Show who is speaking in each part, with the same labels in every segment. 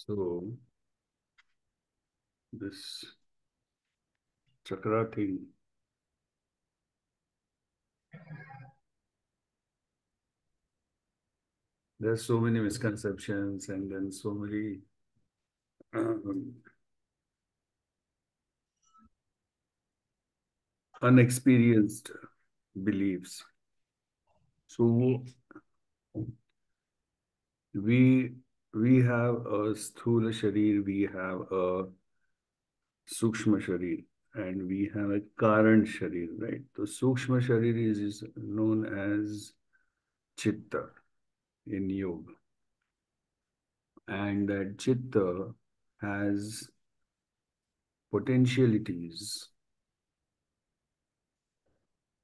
Speaker 1: So this chakra thing, there's so many misconceptions and then so many um, unexperienced beliefs. So we we have a sthula sharir, we have a sukshma sharir, and we have a karan sharir, right? The sukshma sharir is known as chitta in yoga, and that chitta has potentialities.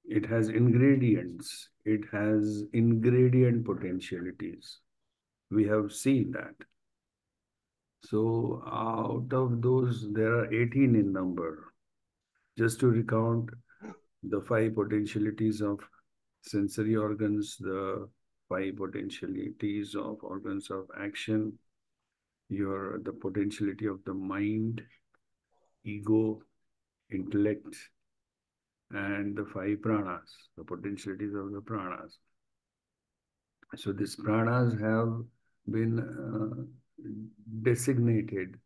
Speaker 1: It has ingredients. It has ingredient potentialities. We have seen that. So out of those, there are 18 in number. Just to recount the five potentialities of sensory organs, the five potentialities of organs of action, the potentiality of the mind, ego, intellect, and the five pranas, the potentialities of the pranas. So these pranas have been designated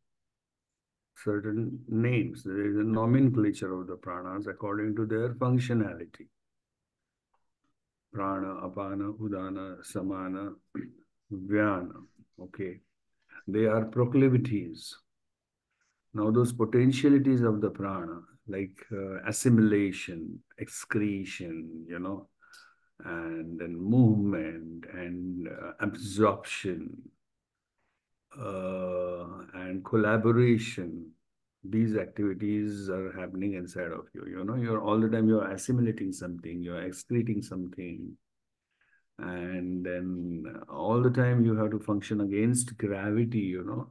Speaker 1: certain names. There is a nomenclature of the pranas according to their functionality. Prana, apana, udana, samana, vyana. Okay. They are proclivities. Now those potentialities of the prana, like assimilation, excretion, and then movement and absorption and collaboration. These activities are happening inside of you. You're all the time you're assimilating something, you're excreting something, and then all the time you have to function against gravity. You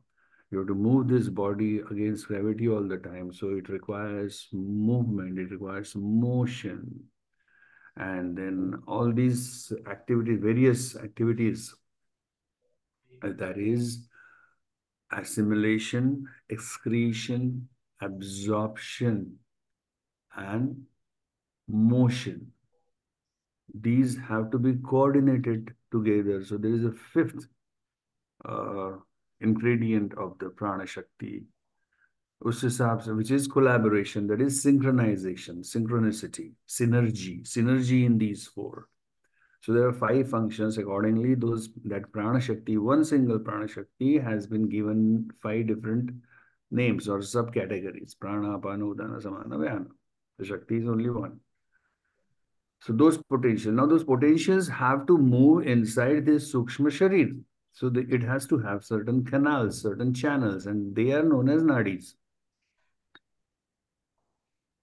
Speaker 1: have to move this body against gravity all the time. So it requires movement, it requires motion. And then all these activities, various activities, that is assimilation, excretion, absorption, and motion. These have to be coordinated together. So there is a fifth uh, ingredient of the prana shakti, which is collaboration, that is synchronization, synchronicity, synergy in these four. So there are five functions. Accordingly, that prana shakti, one single prana shakti, has been given five different names or subcategories: prana, apana, udana, samana, vyana. The shakti is only one. So those potentials have to move inside this sukshma sharir. So it has to have certain canals, certain channels, and they are known as nadis.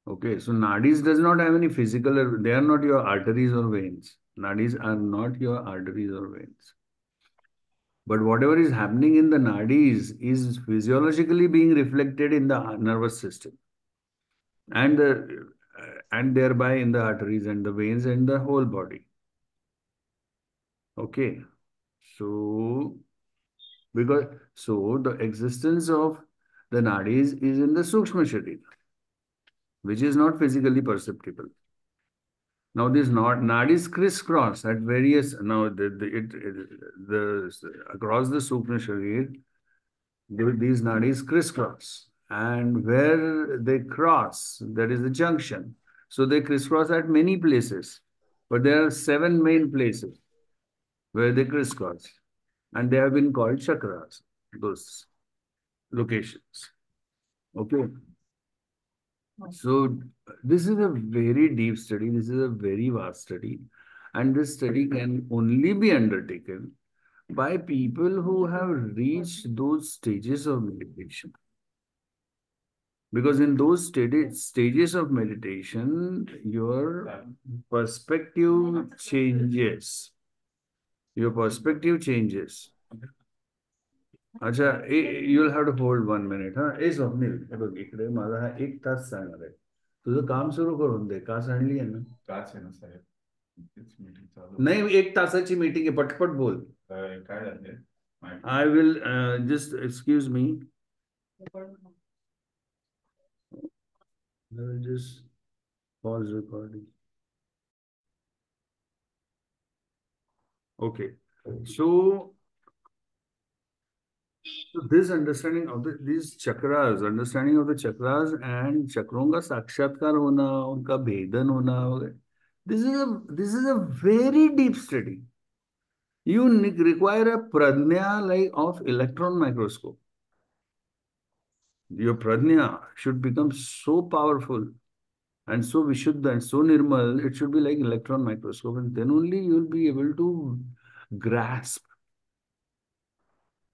Speaker 1: Okay, so nadis does not have any physical, they are not your arteries or veins. Nadis are not your arteries or veins. But whatever is happening in the nadis is physiologically being reflected in the nervous system and thereby in the arteries and the veins and the whole body. Okay, so the existence of the nadis is in the sukshma sharir, which is not physically perceptible. Now these nadis crisscross at various now across the sukshma sharir. These nadis crisscross, and where they cross, that is the junction. So they crisscross at many places, but there are seven main places where they crisscross, and they have been called chakras, those locations. Okay. So this is a very deep study. This is a very vast study, and this study can only be undertaken by people who have reached those stages of meditation. Because in those stages of meditation, your perspective changes. Your perspective changes. अच्छा, you'll have to hold 1 minute. हा स्वप्नील, हे बघ इकडे माझा हा 1 तास जाणार आहे. तुझं काम सुरू करून दे. का सांगली आहे ना?
Speaker 2: काच आहे ना साहेब, मीटिंग चालू
Speaker 1: नाही, 1 तासाची मीटिंग आहे. पटपट बोल.
Speaker 2: काय झालंय
Speaker 1: I will just excuse me. I will just pause recording. Okay. So, this understanding of these chakras, understanding of the chakras and चक्रों का साक्षात्कार होना, उनका भेदन होना, this is a very deep study. You require a pradnya like of electron microscope. Your pradnya should become so powerful and so vishuddha and so nirmal, it should be like electron microscope, and then only you will be able to grasp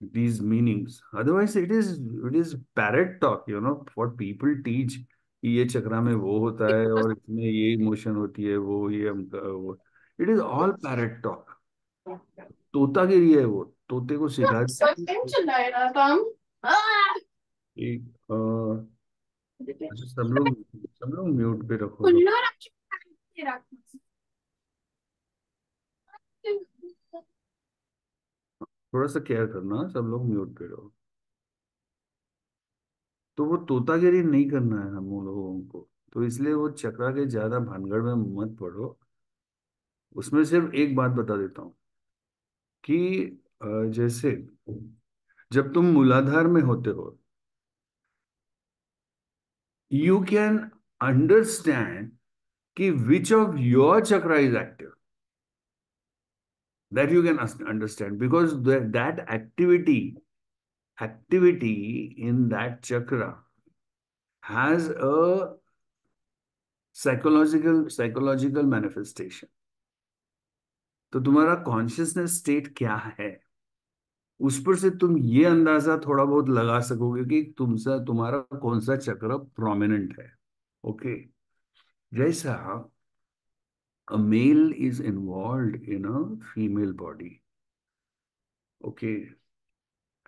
Speaker 1: these meanings. Otherwise, it is parrot talk, what people teach. कि ये चक्रा में वो होता है और इसमें ये emotion होती है वो ये वो it is all parrot talk. तोतागिरी है वो. तोते को सिखा कि अच्छा, सब लोग म्यूट पे रखो. थोड़ा सा केयर करना, सब लोग म्यूट पे रहो. तो वो तोतागिरी नहीं करना है हम लोगों को. तो इसलिए वो चक्रा के ज्यादा भानगड़ में मत पड़ो. उसमें सिर्फ एक बात बता देता हूँ कि जैसे जब तुम मूलाधार में होते हो, यू कैन अंडरस्टैंड कि which of your chakra is active. That you can understand because that activity in that chakra has a psychological manifestation. तो तुम्हारा कॉन्शियसनेस स्टेट क्या है, उस पर से तुम ये अंदाजा थोड़ा बहुत लगा सकोगे कि तुम्हारा कौन सा चक्र प्रोमिनेंट है. ओके. जैसा a male is involved in a female body. Okay.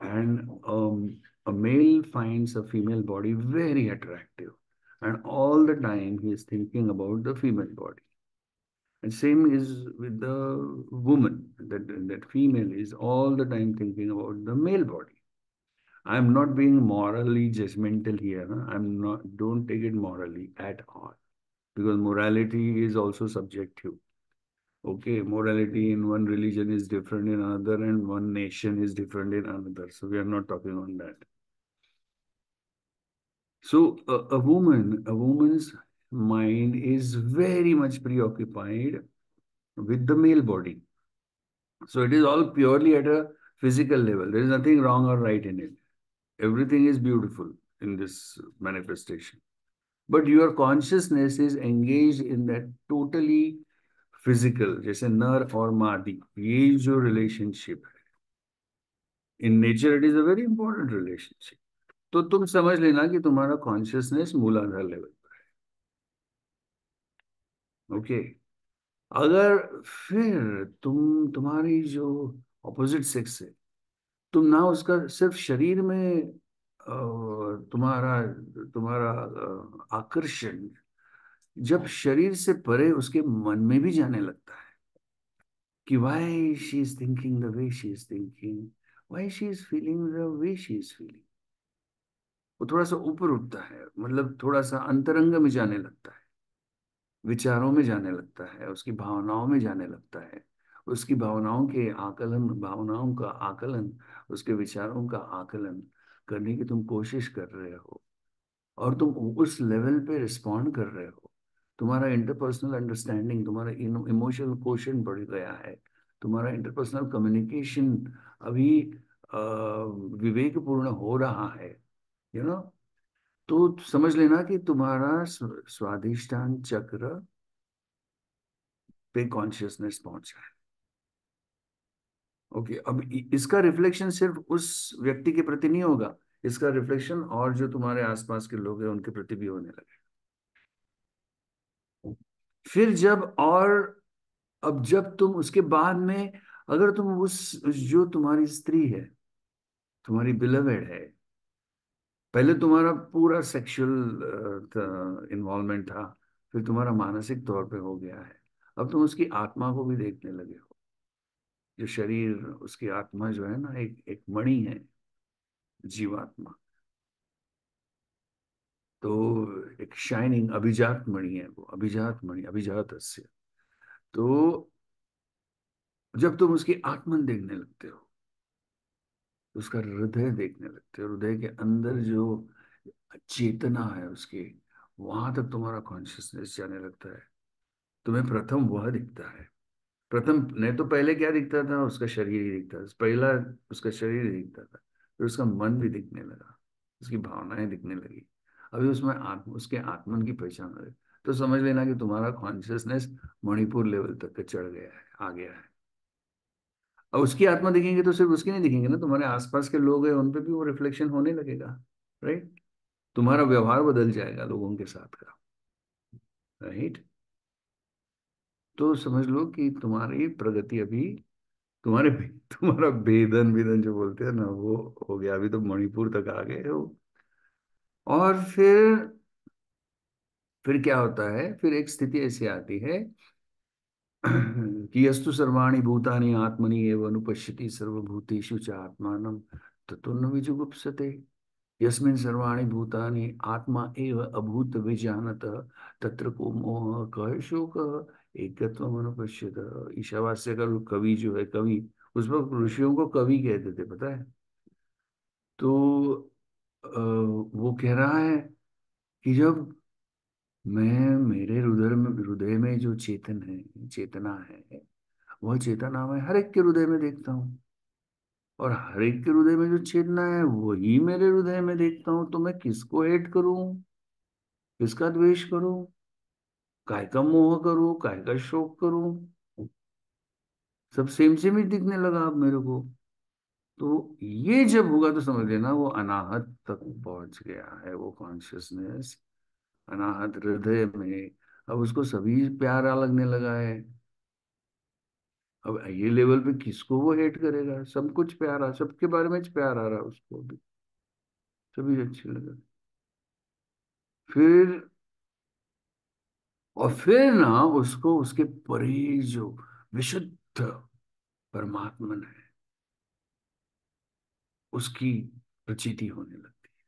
Speaker 1: And a male finds a female body very attractive. And all the time he is thinking about the female body. And same is with the woman. That female is all the time thinking about the male body. I'm not being morally judgmental here. Huh? I'm not. Don't take it morally at all, because morality is also subjective. Okay, morality in one religion is different in another, and one nation is different in another. So we are not talking on that. So a woman's mind is very much preoccupied with the male body. So it is all purely at a physical level. There is nothing wrong or right in it. Everything is beautiful in this manifestation. But your consciousness is engaged in that totally physical, जैसे नर और मादी, ये जो relationship है. In nature, it is a very important relationship. तो तुम समझ लेना कि तुम्हारा कॉन्शियसनेस मूलाधार लेवल पर है. ओके. अगर फिर तुम्हारी जो ऑपोजिट सेक्स है, तुम ना उसका सिर्फ शरीर में तुम्हारा तुम्हारा आकर्षण जब शरीर से परे उसके मन में भी जाने लगता है कि why she is thinking the way she is thinking, why she is feeling the way she is feeling. वो थोड़ा सा ऊपर उठता है, मतलब थोड़ा सा अंतरंग में जाने लगता है, विचारों में जाने लगता है, उसकी भावनाओं में जाने लगता है. उसकी भावनाओं का आकलन, उसके विचारों का आकलन करने की तुम कोशिश कर रहे हो, और तुम उस लेवल पे रिस्पॉन्ड कर रहे हो. तुम्हारा इंटरपर्सनल अंडरस्टैंडिंग, तुम्हारा इमोशनल क्वोशंट बढ़ गया है. तुम्हारा इंटरपर्सनल कम्युनिकेशन अभी विवेकपूर्ण हो रहा है. You know. तो समझ लेना कि तुम्हारा स्वाधिष्ठान चक्र पे कॉन्शियसनेस पहुंचा है. ओके. अब इसका रिफ्लेक्शन सिर्फ उस व्यक्ति के प्रति नहीं होगा, इसका रिफ्लेक्शन और जो तुम्हारे आसपास के लोग हैं उनके प्रति भी होने लगे. फिर जब तुम उसके बाद में, अगर तुम जो तुम्हारी स्त्री है, तुम्हारी बिलवेड है, पहले तुम्हारा पूरा सेक्सुअल इन्वॉल्वमेंट था, फिर तुम्हारा मानसिक तौर पे हो गया है, अब तुम उसकी आत्मा को भी देखने लगे हो. जो शरीर, उसकी आत्मा जो है ना, एक एक मणि है, जीवात्मा। तो एक शाइनिंग अभिजात मणि है वो, अभिजात मणि, अभिजात अस्य। तो जब तुम उसकी आत्मन देखने लगते हो, उसका हृदय देखने लगते हो, हृदय के अंदर जो चेतना है उसकी, वहां तक तुम्हारा कॉन्शियसनेस जाने लगता है। तुम्हें प्रथम वह दिखता है। प्रथम नहीं तो पहले क्या दिखता था, उसका शरीर ही दिखता था पहला, उसका शरीर ही दिखता था, फिर उसका मन भी दिखने लगा, उसकी भावनाएं दिखने लगी। अभी उसमें उसके आत्मन की पहचान हो गई। तो समझ लेना कि तुम्हारा कॉन्शियसनेस मणिपुर लेवल तक चढ़ गया है, आ गया है। अब उसकी आत्मा दिखेंगे तो सिर्फ उसकी नहीं दिखेंगे ना, तुम्हारे आसपास के लोग हैं उन पे भी वो रिफ्लेक्शन होने लगेगा। राइट। तुम्हारा व्यवहार बदल जाएगा लोगों के साथ का। राइट। तो समझ लो कि तुम्हारी प्रगति अभी, तुम्हारे तुम्हारा भेदन भेदन जो बोलते हैं ना, वो हो गया। अभी तो मणिपुर तक आ गए हो। और फिर क्या होता है, फिर एक स्थिति ऐसी आती है कि यस्तु सर्वाणि भूतानि आत्मनि एव अनुपश्यति सर्वभूतेषु च आत्मानं ततो न विजुगुप्सते। यस्मिन् सर्वाणि भूतानि आत्मा एव अभूत विजानत तत्र को मोह कः शोकः एकत्वम् अनुपश्यत। ईशावास्य का कवि जो है, कवि, उस वक्त ऋषियों को कवि कहते थे, पता है। तो वो कह रहा है कि जब मैं, मेरे हृदय में जो चेतन है, चेतना है, वह चेतना मैं हर एक के हृदय में देखता हूँ। और हर एक के हृदय में जो चेतना है वही मेरे हृदय में देखता हूँ। तो मैं किसको हेट करूं, किसका द्वेष करूं, काय का मोह करूं, काय का शोक करूं। सब सेम सेम ही दिखने लगा अब मेरे को। तो ये जब होगा तो समझ लेना वो अनाहत तक पहुंच गया है, वो कॉन्शियसनेस अनाहत हृदय में। अब उसको सभी प्यारा लगने लगा है। अब ये लेवल पे किसको वो हेट करेगा, सब कुछ प्यारा, सबके बारे में प्यार आ रहा है उसको भी, सभी अच्छे लगे। फिर, और फिर ना उसको उसके परे जो विशुद्ध परमात्मन है, उसकी प्रचीति होने लगती है।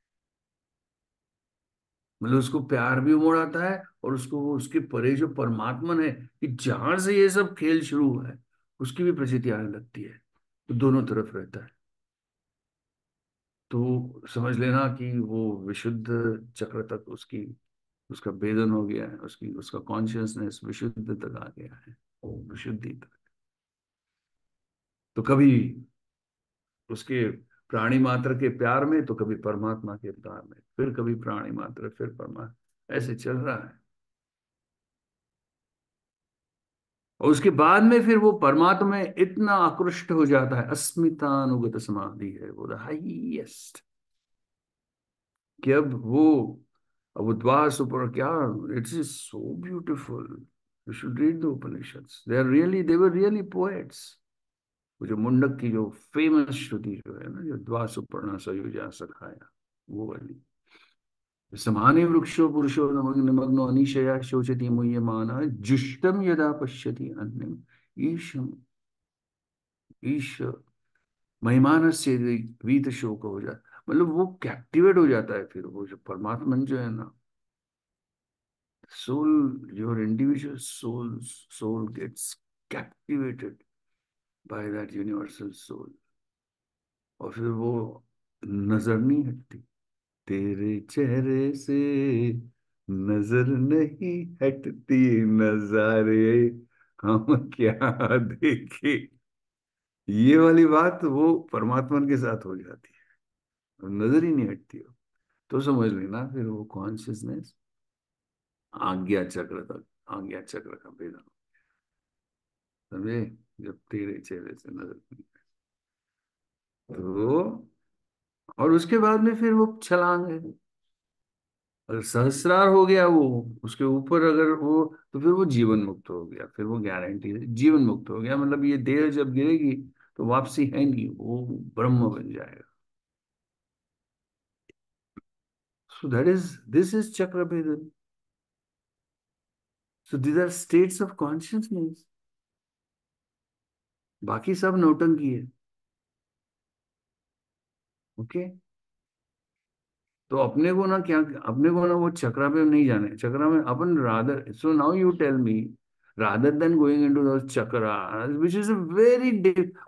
Speaker 1: मतलब उसको प्यार भी उमड़ आता है, और उसको वो उसके परे जो परमात्मन है, कि जहां से ये सब खेल शुरू हुआ है, उसकी भी प्रचीति आने लगती है। तो दोनों तरफ रहता है। तो समझ लेना कि वो विशुद्ध चक्र तक उसकी, उसका भेदन हो गया है, उसकी, उसका कॉन्शियसनेस विशुद्ध तक आ गया है, विशुद्धि तक। तो कभी उसके प्राणी मात्र के प्यार में, तो कभी परमात्मा के प्यार में, फिर कभी प्राणी मात्र, फिर परमात्मा, ऐसे चल रहा है। और उसके बाद में फिर वो परमात्मा में इतना आकृष्ट हो जाता है, अस्मितानुगत समाधि है वो, द हाईएस्ट। कि अब वो द्वास ऊपर क्या, it's is so beautiful. You should read the Upanishads, they are really, they were really poets. वो जो मुंडक की जो फेमस श्रुति जो है ना, जो द्वासुपर्णा सयुजा सखाया, वो वाली, समाने वृक्षो पुरुषो निमग्नो अनिशया शोचति मुह्यमान जुष्टम यदा पश्यति अन्यम ईशम, ईश महिमान से वीत शोक हो जाता। मतलब वो कैप्टिवेट हो जाता है फिर वो जो परमात्मन जो है ना, soul, your individual soul gets captivated by that universal soul. और फिर वो नजर नहीं हटती, तेरे चेहरे से नजर नहीं हटती, नजारे हम क्या देखे। ये वाली बात वो परमात्मा के साथ हो जाती है, नजर ही नहीं हटती हो। तो समझ लेना फिर वो कॉन्शियसनेस आज्ञा चक्र तक, आज्ञा चक्र का भेदन, समझे। जब तेरे चेहरे से नजर नहीं, तो और उसके बाद में फिर वो छलांग है। अगर सहस्रार हो गया वो, उसके ऊपर अगर वो, तो फिर वो जीवन मुक्त हो गया, फिर वो गारंटी है जीवन मुक्त हो गया। मतलब ये देह जब गिरेगी तो वापसी है नहीं, वो ब्रह्म बन जाएगा। So that is, this is chakra bhedan. So these are states of consciousness. बाकी सब नौटंकी है। ओके। तो अपने को ना क्या, अपने को ना वो चक्रा पे नहीं जाने, चक्रा में अपन rather, so now you tell me, rather than going into the chakra which is a very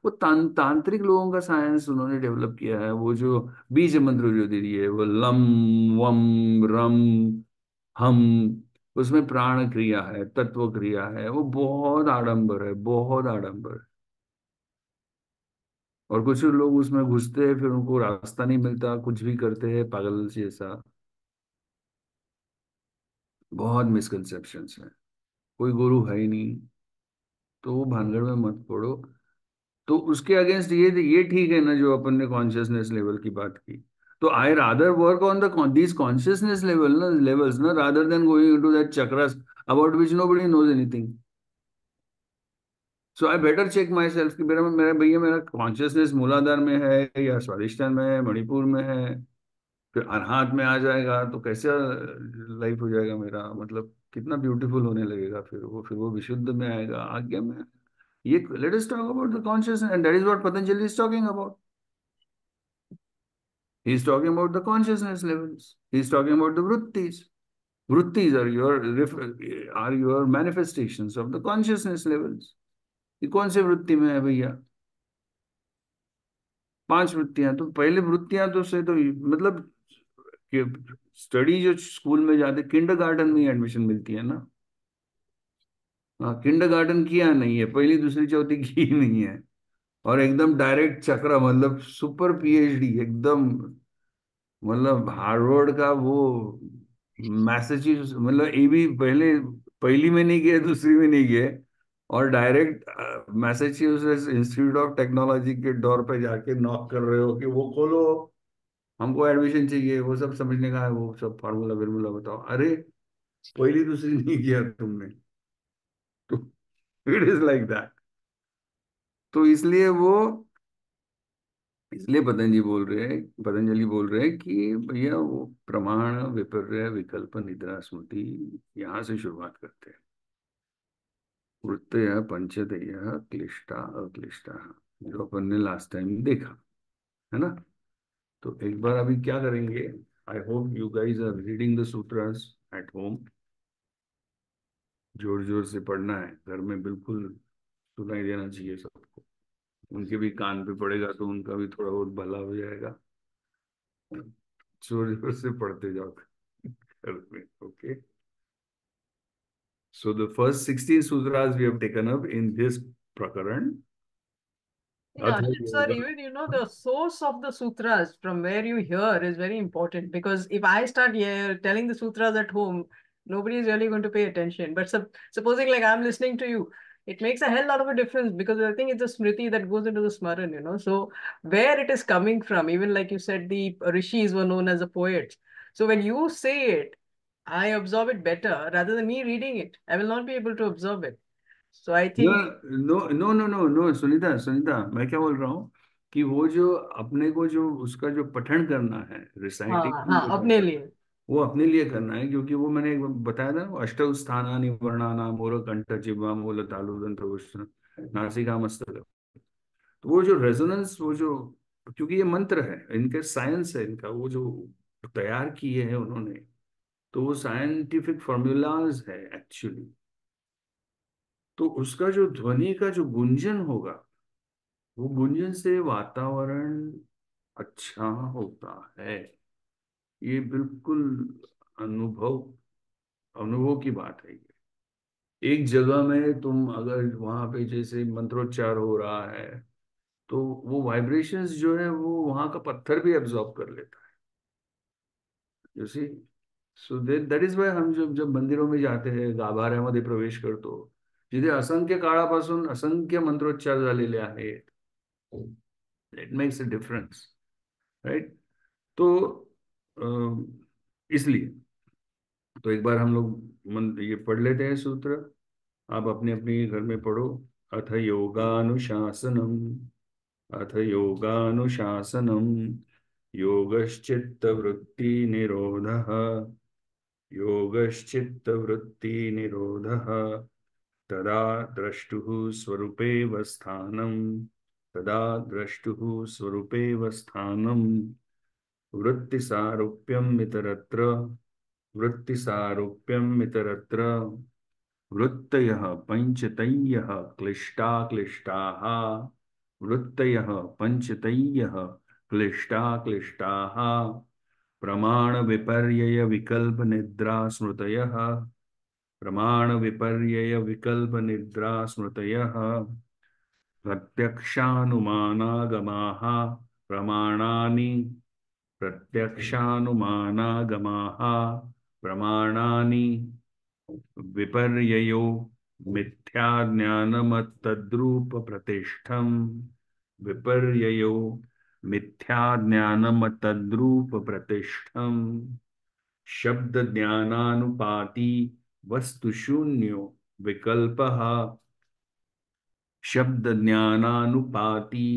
Speaker 1: वो तांत्रिक लोगों का साइंस उन्होंने डेवलप किया है, वो जो बीज मंत्र जो दे रही है, वो लम वम रम हम, उसमें प्राण क्रिया है, तत्व क्रिया है, वो बहुत आडंबर है, बहुत आडंबर है। और कुछ लोग उसमें घुसते हैं, फिर उनको रास्ता नहीं मिलता, कुछ भी करते हैं पागल जैसा। बहुत मिसकंसेप्शंस है, कोई गुरु है ही नहीं, तो वो भानगढ़ में मत पड़ो। तो उसके अगेंस्ट ये ठीक है ना, जो अपन ने कॉन्शियसनेस लेवल की बात की। तो I rather work on the these consciousness levels ना, rather than going into that chakras about which nobody knows anything. So I better check myself कि मेरा मेरा भैया मेरा कॉन्शियसनेस मूलाधार में है या स्वादिष्टान में है, मणिपुर में है, फिर अनाहत में आ जाएगा तो कैसे लाइफ हो जाएगा मेरा, मतलब कितना ब्यूटीफुल होने लगेगा, फिर वो विशुद्ध में आएगा, आज्ञा में। ये let us talk about the consciousness and that is what Patanjali is talking about. He is talking about the consciousness levels, he is talking about the vrittis. Vrittis are your manifestations of the consciousness levels. ये कौन से वृत्ति में है भैया? 5 वृत्तियां, तो पहले वृत्तियां तो से तो मतलब कि स्टडी जो स्कूल में जाते किंडरगार्टन में एडमिशन मिलती है ना। हाँ, किंडरगार्टन किया नहीं है, पहली दूसरी चौथी की नहीं है, और एकदम डायरेक्ट चक्र, मतलब सुपर पीएचडी एकदम, मतलब हार्वर्ड का वो, मैसेच्यूसेट्स, मतलब ए भी पहले, पहली में नहीं गए, दूसरी में नहीं गए, और direct Massachusetts institute of technology के डोर पे जाके नॉक कर रहे हो कि वो खोलो, हमको एडमिशन चाहिए, वो सब समझने का है, वो सब फार्मूला विर्मूला बताओ। अरे पहली दूसरी नहीं किया तुमने, तो इट इज लाइक दैट। तो इसलिए पतंजलि बोल रहे हैं कि भैया वो प्रमाण विपर्य विकल्प निद्रा स्मृति, यहाँ से शुरुआत करते हैं। वृत्तय पंचदय क्लिष्टा अक्लिष्टा, जो अपन ने लास्ट टाइम देखा है ना। तो एक बार अभी क्या करेंगे, I hope you guys are reading the sutras at home. जोर जोर से पढ़ना है घर में, बिल्कुल सुनाई देना चाहिए सबको, उनके भी कान पे पड़ेगा तो उनका भी थोड़ा बहुत भला हो जाएगा। जोर जोर से पढ़ते जाओ घर में। Okay. So the first 16 sutras we have taken up in this prakaran.
Speaker 2: Yeah,
Speaker 1: Atha
Speaker 2: Ashit sir,
Speaker 1: yoga.
Speaker 2: even the source of the sutras from where you hear is very important, because if I start here telling the sutras at home, nobody is really going to pay attention. But supposing like I'm listening to you, it makes a hell lot of a difference, because I think it's a smriti that goes into the smaran. So where it is coming from, even like you said, the rishis were known as the poets. So when you say it, I absorb it better rather than me reading it. I will not be able to absorb it. So I
Speaker 1: No,
Speaker 2: think,
Speaker 1: no, no, no, no, no, Sunita Sunita, मैं क्या बोल रहा हूँ कि वो जो अपने को जो उसका जो पठन करना है, रिसाइटिंग
Speaker 2: हाँ
Speaker 1: नहीं
Speaker 2: हाँ,
Speaker 1: करना
Speaker 2: अपने
Speaker 1: है,
Speaker 2: लिए।
Speaker 1: वो अपने लिए करना है, क्योंकि वो मैंने एक बार बताया था ना, अष्टौ स्थानानि वर्णानां मूल कंठ जिह्वा मूल तालु दंत्र उष्ण नासिका मस्तक। तो वो जो रेजोनेंस, वो जो, क्योंकि ये मंत्र है, इनके साइंस है, इनका वो जो तैयार किए हैं उन्होंने, तो वो साइंटिफिक फॉर्मूलाज है एक्चुअली। तो उसका जो ध्वनि का जो गुंजन होगा, वो गुंजन से वातावरण अच्छा होता है। ये बिल्कुल अनुभव अनुभव की बात है ये। एक जगह में तुम अगर वहां पे जैसे मंत्रोच्चार हो रहा है, तो वो वाइब्रेशंस जो है वो वहां का पत्थर भी एब्जॉर्ब कर लेता है, you see. So that is why हम जब जब मंदिरों में जाते हैं, गाभाऱ्यामध्ये प्रवेश करतो, जिथे असंख्य काळापासून असंख्य मंत्रोच्चार झालेले आहेत, it makes a difference, right. तो इसलिए तो एक बार हम लोग ये पढ़ लेते हैं सूत्र। आप अपने अपने घर में पढ़ो। अथ योगानुशासनम, अथ योगानुशासनम, योगश्चित्तवृत्ति निरोधः, योगश्चित्तवृत्ति निरोधः, तदा द्रष्टुः स्वरूपेव स्थानं, तदा द्रष्टुः स्वरूपेव स्थानं, वृत्तिसारूप्यम् इतरत्र, वृत्तिसारूप्यम् इतरत्र, वृत्तयः पञ्चतयः क्लिष्टा क्लिष्टाः, वृत्तयः पञ्चतयः क्लिष्टा क्लिष्टाः, प्रमाण विपर्यय विकल्प निद्रा स्मृतयः, प्रमाण विपर्यय विकल्प निद्रा स्मृतयः, प्रत्यक्षानुमानागमाः प्रमाणानि, प्रत्यक्षानुमानागमाः प्रमाणानि, विपर्ययो मिथ्या ज्ञानमतद्रूप प्रतिष्ठम्, विपर्ययो मिथ्या ज्ञानमतद्रूप प्रतिष्ठम्, शब्द ज्ञानानुपाती वस्तु शून्यो विकल्पः, शब्द ज्ञानानुपाती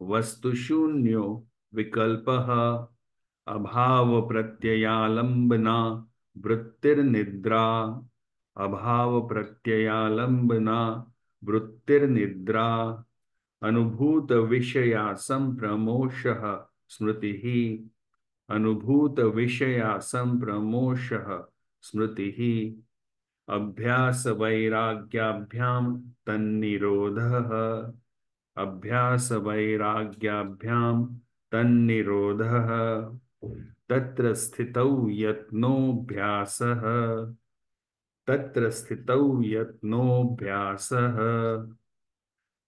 Speaker 1: वस्तु शून्यो विकल्पः, अभाव प्रत्ययालंबना वृत्तिर्निद्रा, अभाव प्रत्ययालंबना वृत्तिर्निद्रा, अनुभूत विषया संप्रमोषः स्मृतिः, अनुभूत विषया संप्रमोषः स्मृतिः, अभ्यास वैराग्याभ्यां तन्निरोधः, अभ्यास वैराग्याभ्यां तन्निरोधः, तत्र स्थितौ यत्नोऽभ्यासः, तत्र स्थितौ यत्नोऽभ्यासः,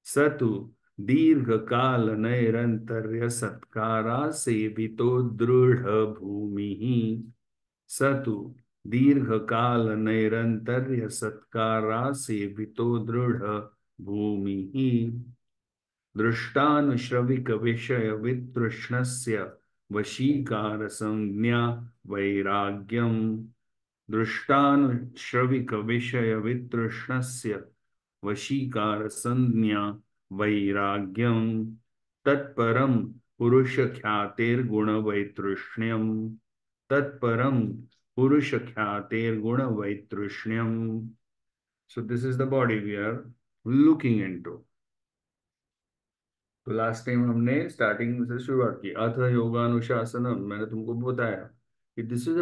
Speaker 1: स तु दीर्घकाल नैरन्तर्य सत्कारा सेवितो दृढ़ भूमिः, स तु दीर्घकाल नैरन्तर्य सत्कारा सेवितो दृढ़ भूमिः, दृष्टानुश्रविक विषय वितृष्णस्य वशीकार संज्ञा वैराग्यम, दृष्टानुश्रविक विषय वितृष्णस्य वशीकार संज्ञा वैराग्यम, तत्परम पुरुष ख्यातेर्गुण वैतृष्ण्यम, तत्परम पुरुष ख्यातेर्गुण वैतृष्ण्यम. So this is the body we are looking into. तो लास्ट टाइम हमने स्टार्टिंग से शुरुआत की, अथ योगानुशासनम, मैंने तुमको बताया कि this is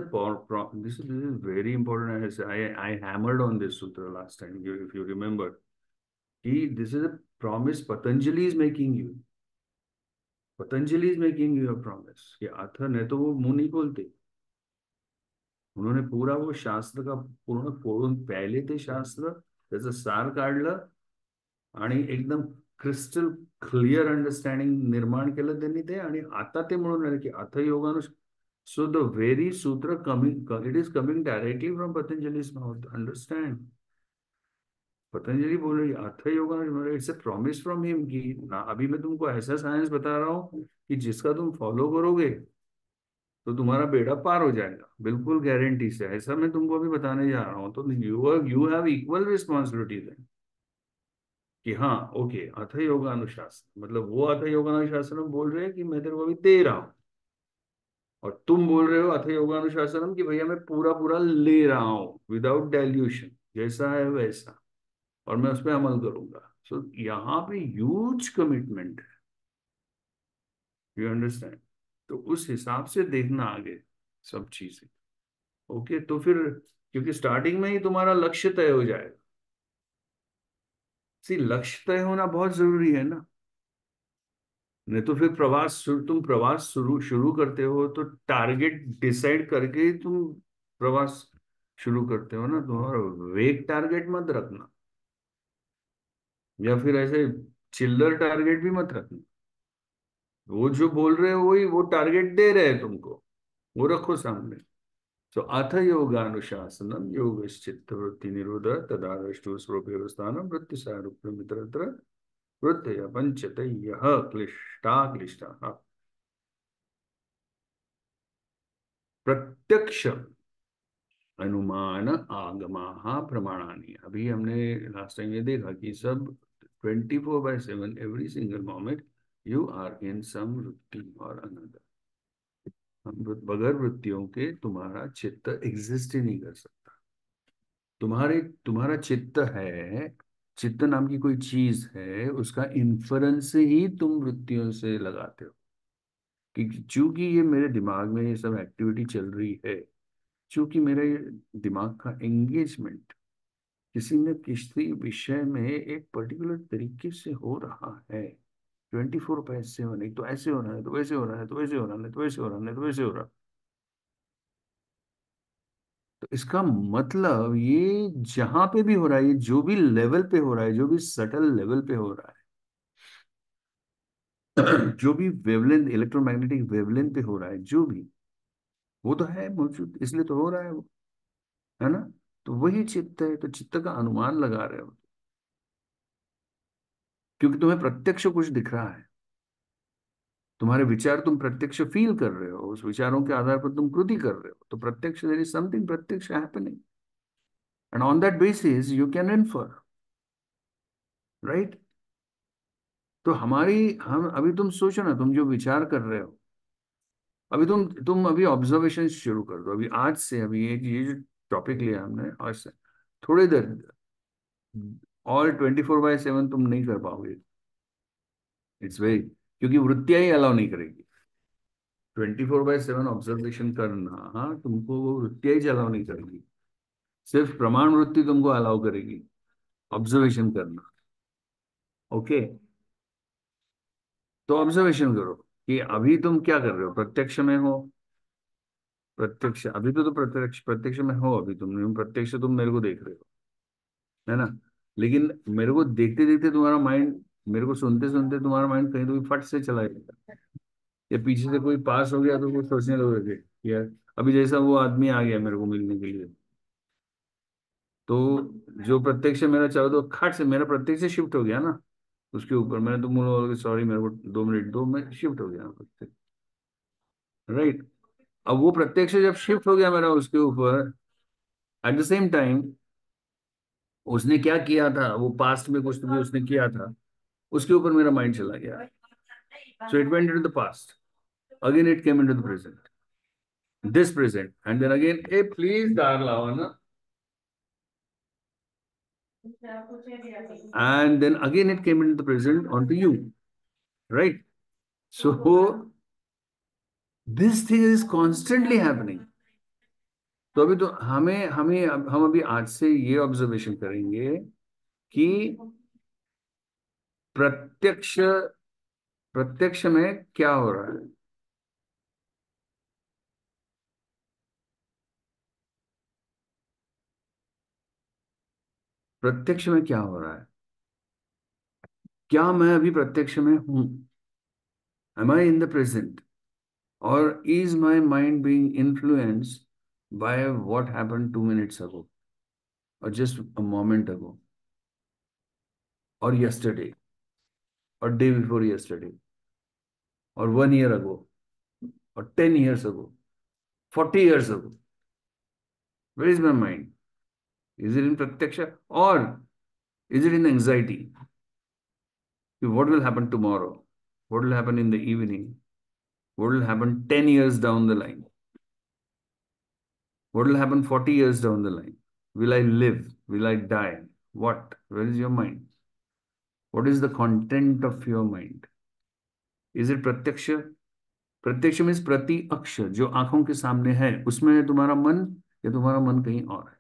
Speaker 1: this is very important. I hammered on this sutra last time, if you remember, कि this is a promise Patanjali is making you, Patanjali is making you a promise. कि अथ ने तो वो मुंह नहीं बोलते, उन्होंने पूरा वो शास्त्र का पूर्ण फोडून पहले ते शास्त्र त्याचं सार काढलं आणि एकदम क्रिस्टल क्लिअर अंडरस्टँडिंग निर्माण केलं त्यांनी ते. आणि आता ते म्हणून राहिले की अथ योगानुश, so the very sutra coming, it is coming directly from Patanjali's mouth. Understand, Patanjali बोल रही अथ योगानुश, it's a promise from him कि ना, अभी मैं तुमको ऐसा साइंस बता रहा हूँ कि जिसका तुम फॉलो करोगे तो तुम्हारा बेड़ा पार हो जाएगा, बिल्कुल गारंटी से. ऐसा मैं तुमको अभी बताने जा रहा हूँ. तो you have equal responsibility then कि हाँ ओके, अथ योगानुशासन मतलब वो अथ योगानुशासनम बोल रहे हैं कि मैं तेरे को अभी दे रहा हूं, और तुम बोल रहे हो अथ योगानुशासनम कि भैया मैं पूरा पूरा ले रहा हूं विदाउट डाइल्यूशन, जैसा है वैसा, और मैं उस पर अमल करूंगा. सो यहाँ पे ह्यूज कमिटमेंट है, यू अंडरस्टैंड. तो उस हिसाब से देखना आगे सब चीजें. ओके, तो फिर क्योंकि स्टार्टिंग में ही तुम्हारा लक्ष्य तय हो जाएगा. सी, लक्ष्य तय होना बहुत जरूरी है ना, नहीं तो फिर तुम प्रवास शुरू शुरू करते हो तो टारगेट डिसाइड करके ही तुम प्रवास शुरू करते हो ना. तुम्हारा वेग टारगेट मत रखना, या फिर ऐसे चिल्लर टारगेट भी मत रखना. वो जो बोल रहे हो वही वो टारगेट दे रहे हैं तुमको, वो रखो सामने. सो अथ योगानुशासनम योगश्चित्त वृत्ति निरोध तदादृष्टु स्वरूपस्थानम वृत्ति सारूप्यम इतरत्र वृत्तय पंचतयः क्लिष्टा क्लिष्टा, प्रत्यक्ष अनुमान आगमा प्रमाणानि. अभी हमने लास्ट टाइम ये देखा कि सब 24/7 every single moment you are in some vritti or another. बगैर वृत्तियों के तुम्हारा चित्त एग्जिस्ट ही नहीं कर सकता. तुम्हारा चित्त है चित्त नाम की कोई चीज है, उसका इन्फरेंस ही तुम वृत्तियों से लगाते हो कि चूंकि ये मेरे दिमाग में ये सब एक्टिविटी चल रही है, चूंकि मेरे दिमाग का एंगेजमेंट किसी न किसी विषय में एक पर्टिकुलर तरीके से हो रहा है 24/7, एक तो ऐसे हो रहा है, तो वैसे हो रहा है, तो वैसे हो रहा है, तो वैसे हो रहा है, तो वैसे हो रहा है। तो इसका मतलब ये जहां पे भी हो रहा है, ये जो भी लेवल पे हो रहा है, जो भी सटल लेवल पे हो रहा है, जो भी वेवलेंथ, इलेक्ट्रोमैग्नेटिक वेवलेंथ पे हो रहा है, जो भी, वो तो है मौजूद, इसलिए तो हो रहा है वो, है ना। तो वही चित्त है, तो चित्त का अनुमान लगा रहे हो, क्योंकि तुम्हें प्रत्यक्ष कुछ दिख रहा है, तुम्हारे विचार तुम प्रत्यक्ष फील कर रहे हो, उस विचारों के आधार पर तुम कृति कर रहे हो, तो प्रत्यक्ष, देयर इज समथिंग प्रत्यक्ष happening, and on that basis you can infer, right. तो हम अभी तुम सोचो ना, तुम जो विचार कर रहे हो, अभी तुम अभी ऑब्जर्वेशन शुरू कर दो, अभी आज से, अभी ये जो टॉपिक लिया हमने आज से, थोड़ी देर, ऑल 24/7 तुम नहीं कर पाओगे, इट्स वेरी, क्योंकि वृत्तियां ही अलाउ नहीं करेगी 24/7 ऑब्जर्वेशन करना। हाँ, तुमको वो वृत्तियां ही अलाउ नहीं करेगी, सिर्फ प्रमाण वृत्ति तुमको अलाउ करेगी ऑब्जर्वेशन करना। ओके, तो ऑब्जर्वेशन करो कि अभी तुम क्या कर रहे हो, प्रत्यक्ष में हो, प्रत्यक्ष अभी तो प्रत्यक्ष प्रत्यक्ष में हो, अभी तुम प्रत्यक्ष तुम मेरे को देख रहे हो, है ना। लेकिन मेरे को देखते देखते तुम्हारा माइंड, मेरे को सुनते सुनते तुम्हारा माइंड कहीं तो भी फट से चला जाएगा, या पीछे से कोई पास हो गया तो कुछ सोचने लगोगे कि यार, अभी जैसा वो आदमी आ गया मेरे को मिलने के लिए, तो जो प्रत्यक्ष मेरा चाहो तो खट से मेरा प्रत्यक्ष शिफ्ट हो गया ना उसके ऊपर, मैंने तो मुंह बोला सॉरी मेरे को 2 मिनट दो, मैं शिफ्ट हो गया प्रत्यक्ष, राइट। अब वो प्रत्यक्ष जब शिफ्ट हो गया मेरा उसके ऊपर, एट द सेम टाइम उसने क्या किया था, वो पास्ट में कुछ भी उसने किया था, उसके ऊपर मेरा माइंड चला गया, so it went into the past, again it came into the present, this present, and then again, ए प्लीज दार लाओ ना, and then again it came into the present onto you, right? So this thing is constantly happening. तो अभी तो हमें हमें हम अभी आज से ये ऑब्जर्वेशन करेंगे कि प्रत्यक्ष प्रत्यक्ष में क्या हो रहा है, प्रत्यक्ष में क्या हो रहा है, क्या मैं अभी प्रत्यक्ष में हूं, am I in the present, और is my mind being influenced by what happened 2 minutes ago, or just a moment ago, or yesterday, or day before yesterday, or 1 year ago, or 10 years ago, 40 years ago. Where is my mind? Is it in Pratyaksha, or is it in anxiety? What will happen tomorrow? What will happen in the evening? What will happen 10 years down the line? What will happen 40 years down the line? Will I live? Will I die? What? Where is your mind? What is the content of your mind? Is it Pratyaksha? प्रत्यक्ष means प्रति अक्ष, जो आंखों के सामने है, उसमें है तुम्हारा मन, या तुम्हारा मन कहीं और है।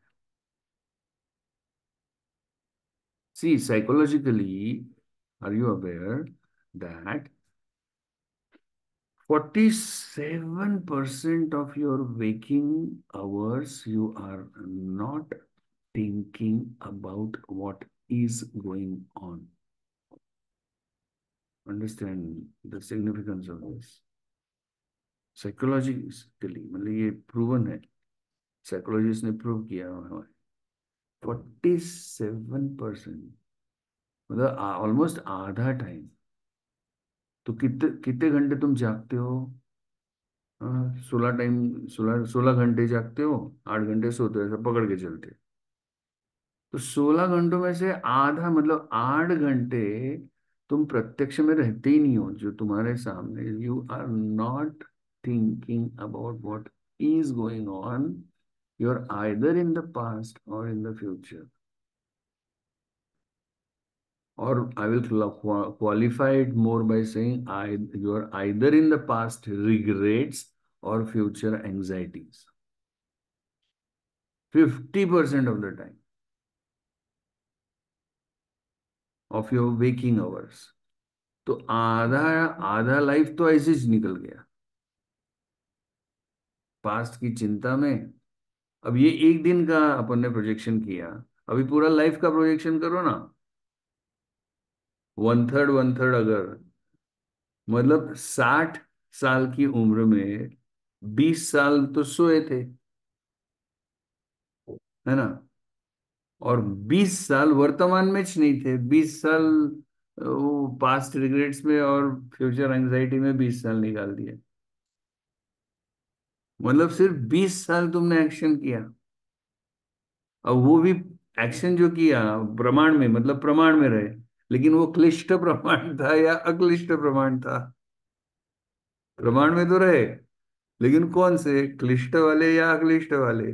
Speaker 1: See psychologically, are you aware that 47% of your waking hours you are not thinking about what is going on? Understand the significance of this psychologically, मतलब ये प्रूवन है, साइकोलॉजिस्ट ने प्रूव किया हुआ है। 47%, मतलब ऑलमोस्ट आधा टाइम। तो कितने कितने घंटे तुम जागते हो? 16 घंटे जागते हो, 8 घंटे सोते हो, ऐसा पकड़ के चलते। तो 16 घंटों में से आधा, मतलब 8 घंटे तुम प्रत्यक्ष में रहते ही नहीं हो, जो तुम्हारे सामने, you are not thinking about what is going on, you are either in the past or in the future. or I will qualify it more by saying you are either in the past regrets or future anxieties. 50% of the time of your waking hours. तो आधा आधा life तो ऐसे ही निकल गया past की चिंता में। अब ये एक दिन का अपन ने प्रोजेक्शन किया, अभी पूरा लाइफ का प्रोजेक्शन करो ना। वन थर्ड अगर, मतलब 60 साल की उम्र में 20 साल तो सोए थे, है ना? और 20 साल वर्तमान में नहीं थे, 20 साल वो पास्ट रिग्रेट्स में और फ्यूचर एंजाइटी में 20 साल निकाल दिए। मतलब सिर्फ 20 साल तुमने एक्शन किया। और वो भी एक्शन जो किया प्रमाण में, मतलब प्रमाण में रहे, लेकिन वो क्लिष्ट प्रमाण था या अक्लिष्ट प्रमाण था? प्रमाण में तो रहे, लेकिन कौन से, क्लिष्ट वाले या अक्लिष्ट वाले?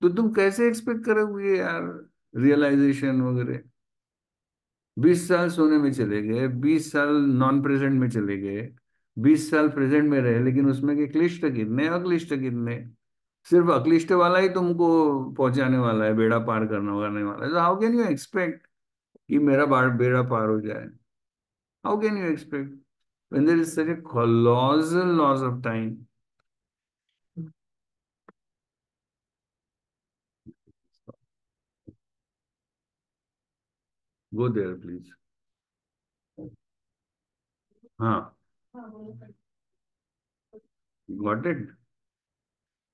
Speaker 1: तो तुम कैसे एक्सपेक्ट करोगे यार रियलाइजेशन वगैरह? 20 साल सोने में चले गए, 20 साल नॉन प्रेजेंट में चले गए, 20 साल प्रेजेंट में रहे, लेकिन उसमें के क्लिष्ट कितने अक्लिष्ट कितने? सिर्फ अक्लिष्ट वाला ही तुमको पहुंचाने वाला है, बेड़ा पार करने वाला है। तो हाउ कैन यू एक्सपेक्ट कि मेरा बेड़ा पार हो जाए? How can you expect when there is such a colossal loss of time? Go there please. हाँ, गॉट इट।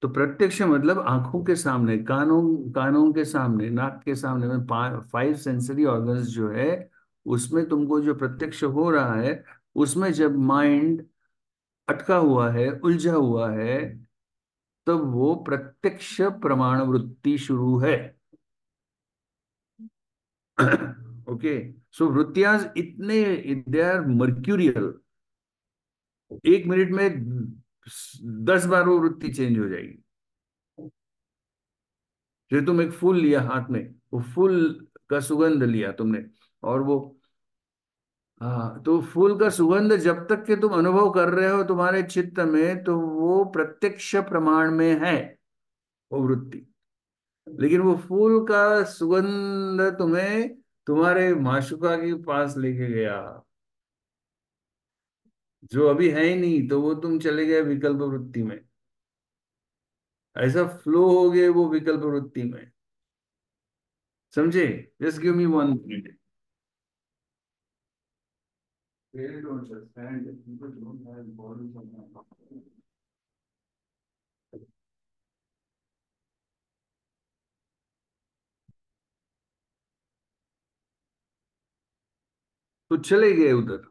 Speaker 1: तो प्रत्यक्ष मतलब आंखों के सामने, कानों कानों के सामने, नाक के सामने में 5 सेंसरी ऑर्गन्स जो है, उसमें तुमको जो प्रत्यक्ष हो रहा है, उसमें जब माइंड अटका हुआ है, उलझा हुआ है, तब वो प्रत्यक्ष प्रमाण वृत्ति शुरू है। ओके, सो वृत्तियां इतने, दे आर मर्क्यूरियल। 1 मिनट में 10 बार वो वृत्ति चेंज हो जाएगी। जो तुम एक फूल लिया हाथ में, वो फूल का सुगंध लिया तुमने, और वो, हाँ, तो फूल का सुगंध जब तक के तुम अनुभव कर रहे हो तुम्हारे चित्त में, तो वो प्रत्यक्ष प्रमाण में है, वो वृत्ति। लेकिन वो फूल का सुगंध तुम्हें तुम्हारे माशुका के पास लेके गया, जो अभी है ही नहीं, तो वो तुम चले गए विकल्प वृत्ति में। ऐसा फ्लो हो गए वो विकल्प वृत्ति में। समझे? Just give me 1 minute. They don't understand that people don't have bodies of mind. तो चले गए उधर।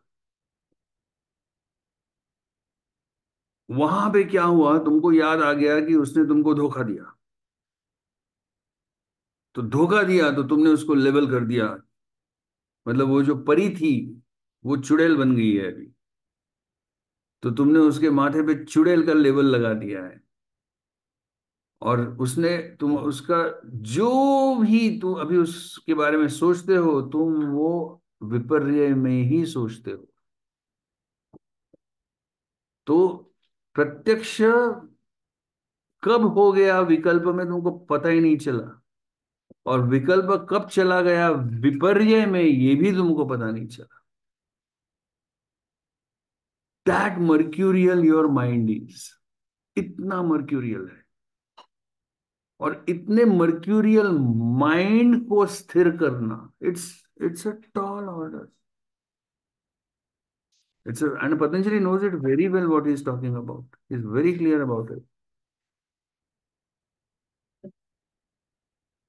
Speaker 1: वहां पे क्या हुआ, तुमको याद आ गया कि उसने तुमको धोखा दिया। तो धोखा दिया तो तुमने उसको लेबल कर दिया, मतलब वो जो परी थी वो चुड़ैल बन गई है अभी। तो तुमने उसके माथे पे चुड़ैल का लेबल लगा दिया है। और उसने, तुम उसका जो भी तुम अभी उसके बारे में सोचते हो, तुम वो विपर्य में ही सोचते हो। तो प्रत्यक्ष कब हो गया विकल्प में तुमको पता ही नहीं चला, और विकल्प कब चला गया विपर्य में ये भी तुमको पता नहीं चला। That mercurial your mind is, इतना मर्क्यूरियल है। और इतने मर्क्यूरियल माइंड को स्थिर करना, it's it's a tall order. And Patanjali knows it very well what he is talking about. He is very clear about it.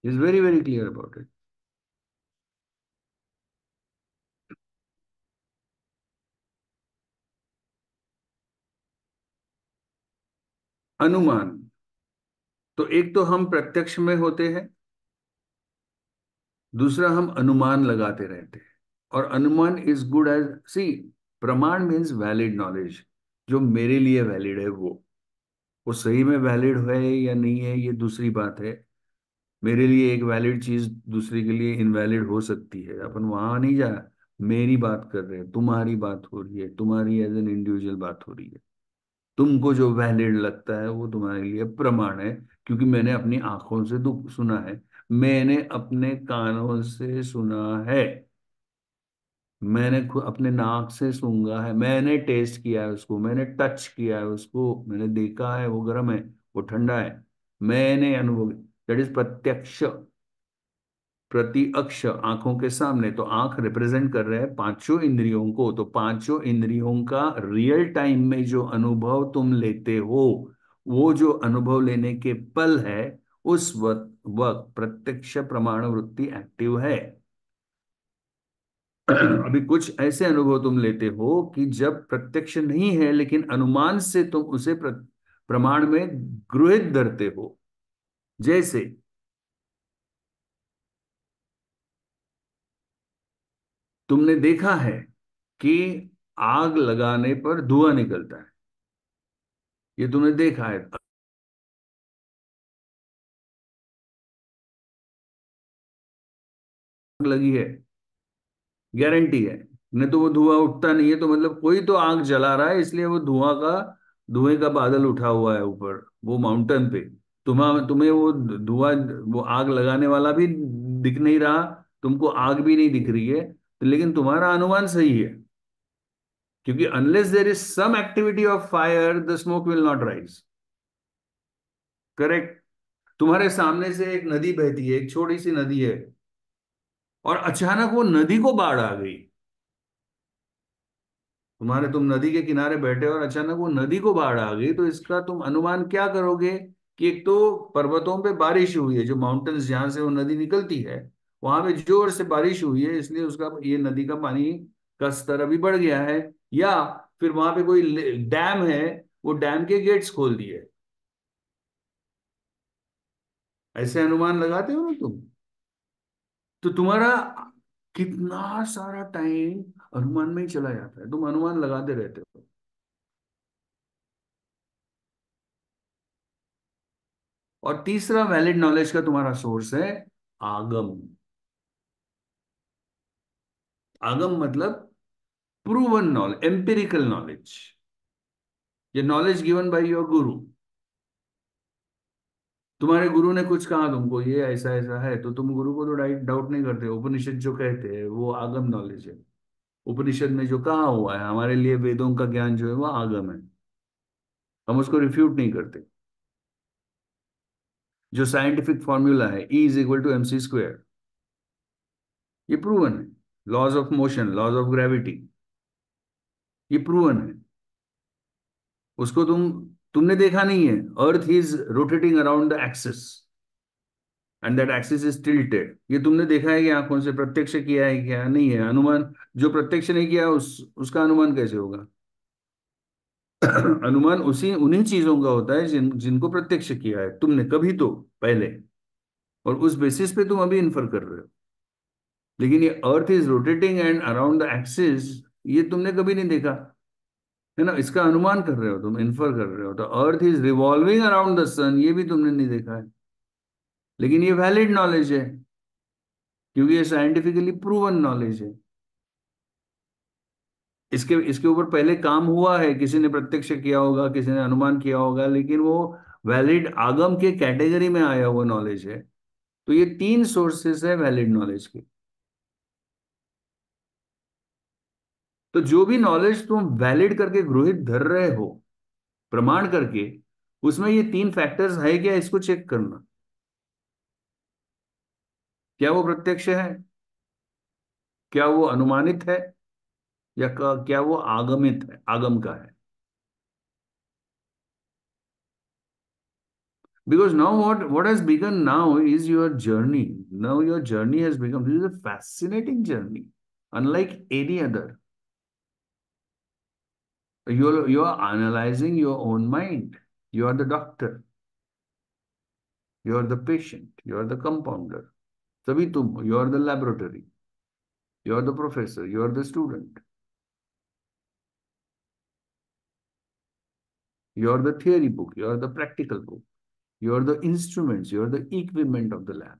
Speaker 1: He is very, very clear about it. अनुमान, तो एक तो हम प्रत्यक्ष में होते हैं, दूसरा हम अनुमान लगाते रहते हैं। और अनुमान इज गुड एज, सी, प्रमाण मीन्स वैलिड नॉलेज। जो मेरे लिए वैलिड है वो सही में वैलिड है या नहीं है, ये दूसरी बात है। मेरे लिए एक वैलिड चीज दूसरे के लिए इनवैलिड हो सकती है, अपन वहां नहीं जा। मेरी बात कर रहे हैं, तुम्हारी बात हो रही है, तुम्हारी एज एन इंडिविजुअल बात हो रही है। तुमको जो वैलिड लगता है वो तुम्हारे लिए प्रमाण है, क्योंकि मैंने अपनी आंखों से दुख सुना है, मैंने अपने कानों से सुना है, मैंने अपने नाक से सूंघा है, मैंने टेस्ट किया है उसको, मैंने टच किया है उसको, मैंने देखा है वो गर्म है, वो ठंडा है, मैंने अनुभव, दैट इज प्रत्यक्ष। प्रत्यक्ष आंखों के सामने, तो आंख रिप्रेजेंट कर रहे हैं पांचों इंद्रियों को, तो पांचों इंद्रियों का रियल टाइम में जो अनुभव तुम लेते हो, वो जो अनुभव लेने के पल है, उस वक्त वक्त प्रत्यक्ष प्रमाण वृत्ति एक्टिव है। अभी कुछ ऐसे अनुभव तुम लेते हो कि जब प्रत्यक्ष नहीं है, लेकिन अनुमान से तुम उसे प्रमाण में गृहित धरते हो। जैसे तुमने देखा है कि आग लगाने पर धुआं निकलता है, ये तुमने देखा है, आग लगी है, गारंटी है। नहीं तो वो धुआं उठता नहीं है, तो मतलब कोई तो आग जला रहा है, इसलिए वो धुएं का बादल उठा हुआ है ऊपर वो माउंटेन पे। तुम्हें तुम्हें वो धुआं, वो आग लगाने वाला भी दिख नहीं रहा, तुमको आग भी नहीं दिख रही है, तो लेकिन तुम्हारा अनुमान सही है, क्योंकि unless there is some activity of fire the smoke will not rise. Correct. तुम्हारे सामने से एक नदी बहती है, एक छोटी सी नदी है, और अचानक वो नदी को बाढ़ आ गई। तुम नदी के किनारे बैठे हो और अचानक वो नदी को बाढ़ आ गई, तो इसका तुम अनुमान क्या करोगे? कि एक तो पर्वतों पे बारिश हुई है, जो माउंटेन्स जहां से वो नदी निकलती है, वहां पे जोर से बारिश हुई है, इसलिए उसका ये नदी का पानी का स्तर अभी बढ़ गया है। या फिर वहां पे कोई डैम है, वो डैम के गेट्स खोल दिए। ऐसे अनुमान लगाते हो ना तुम। तो तुम्हारा कितना सारा टाइम अनुमान में ही चला जाता है, तुम अनुमान लगाते रहते हो। और तीसरा वैलिड नॉलेज का तुम्हारा सोर्स है आगम। आगम मतलब प्रूवन नॉलेज, एम्पिरिकल नॉलेज, ये नॉलेज गिवन बाय योर गुरु। तुम्हारे गुरु ने कुछ कहा तुमको, ये ऐसा ऐसा है, तो तुम गुरु को तो डाउट नहीं करते। उपनिषद जो कहते हैं वो आगम नॉलेज है। उपनिषद में जो कहा हुआ है, हमारे लिए वेदों का ज्ञान जो है वो आगम है, हम उसको रिफ्यूट नहीं करते। जो साइंटिफिक फॉर्मूला है, E is equal to MC square, ये प्रूवन है। Laws of motion, laws of gravity, ये प्रूवन है। उसको तुमने देखा नहीं है। Earth is rotating around the axis, and that axis is tilted. ये तुमने देखा है कि आंखों से? प्रत्यक्ष किया है क्या? नहीं है। अनुमान, जो प्रत्यक्ष नहीं किया उसका अनुमान कैसे होगा? अनुमान उसी उन्हीं चीजों का होता है जिनको प्रत्यक्ष किया है तुमने कभी तो पहले, और उस बेसिस पे तुम अभी इन्फर कर रहे हो। लेकिन ये अर्थ is rotating and around the axis, ये तुमने कभी नहीं देखा, है ना? इसका अनुमान कर रहे हो तुम, इन्फर कर रहे हो। तो earth is revolving around the sun, ये भी तुमने नहीं देखा है, लेकिन ये वैलिड नॉलेज है, क्योंकि ये साइंटिफिकली प्रूवन नॉलेज है। इसके इसके ऊपर पहले काम हुआ है, किसी ने प्रत्यक्ष किया होगा, किसी ने अनुमान किया होगा, लेकिन वो वैलिड आगम के कैटेगरी में आया हुआ नॉलेज है। तो ये तीन सोर्सेस है वैलिड नॉलेज के। तो जो भी नॉलेज तुम वैलिड करके गृहित धर रहे हो, प्रमाण करके, उसमें ये तीन फैक्टर्स है क्या, इसको चेक करना। क्या वो प्रत्यक्ष है, क्या वो अनुमानित है, या क्या वो आगमित है, आगम का है? Because now what has begun now is your journey. Now your journey has become, this is a fascinating journey, unlike any other. You are analyzing your own mind. You are the doctor. You are the patient. You are the compounder. सभी तुम हो. You are the laboratory. You are the professor. You are the student. You are the theory book. You are the practical book. You are the instruments, you are the equipment of the lamp.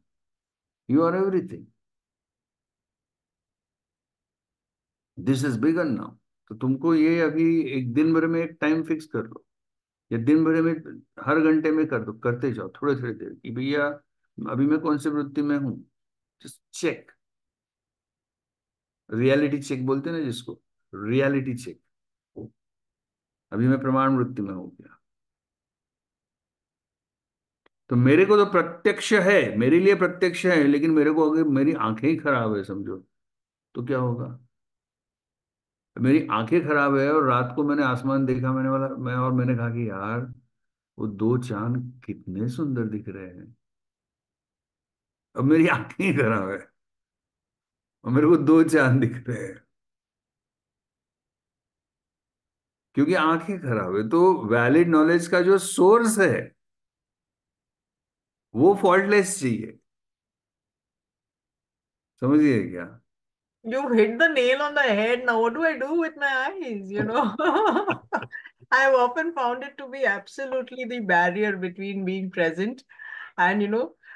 Speaker 1: You are everything. This is bigger now. तो तुमको ये अभी एक दिन भर में एक time fix कर लो, या दिन भर में हर घंटे में कर दो, करते जाओ थोड़े थोड़े देर कि भैया अभी मैं कौन सी वृत्ति में हूँ। जस्ट चेक, रियलिटी चेक बोलते हैं ना जिसको, रियलिटी चेक। अभी मैं प्रमाण वृत्ति में हूँ क्या? तो मेरे को तो प्रत्यक्ष है, मेरे लिए प्रत्यक्ष है, लेकिन मेरे को अगर मेरी आंखें ही खराब है समझो, तो क्या होगा? मेरी आंखें खराब है और रात को मैंने आसमान देखा, मैंने कहा कि यार वो दो चांद कितने सुंदर दिख रहे हैं। अब मेरी आंखें ही खराब है और मेरे को दो चांद दिख रहे हैं, क्योंकि आंखें खराब है। तो वैलिड नॉलेज का जो सोर्स है वो फॉल्टलेस चाहिए। समझिए क्या?
Speaker 2: You hit the nail on the head. Now, what do I do with my eyes? I've often found it to be absolutely the barrier between being present and,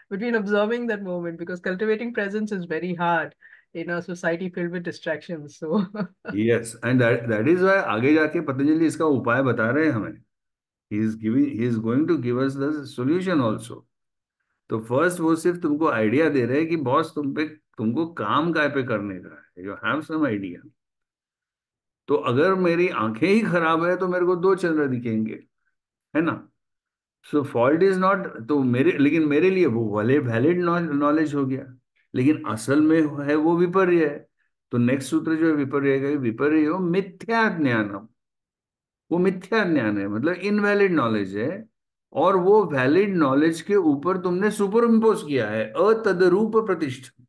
Speaker 2: between observing that moment, because cultivating presence is very hard in a society filled with distractions. So,
Speaker 1: yes, and that is why आगे जाके पतंजलि इसका उपाय बता रहे हैं हमें। He is going to give us the solution also. तो first वो सिर्फ तुमको आइडिया दे रहे हैं कि बॉस तुमको काम काय पे करने का है, यू हैव सम आइडिया। तो अगर मेरी आंखें ही खराब है तो मेरे को दो चंद्र दिखेंगे, है ना? सो फॉल्ट इज नॉट, तो लेकिन मेरे लिए वो वाले वैलिड नॉलेज हो गया, लेकिन असल में है वो विपर्य है। तो नेक्स्ट सूत्र जो है विपर्य का, विपर्य हो मिथ्या ज्ञानम। वो मिथ्या ज्ञान है, मतलब इनवैलिड नॉलेज है। और वो वैलिड नॉलेज के ऊपर तुमने सुपर इम्पोज किया है अतदरूप प्रतिष्ठा।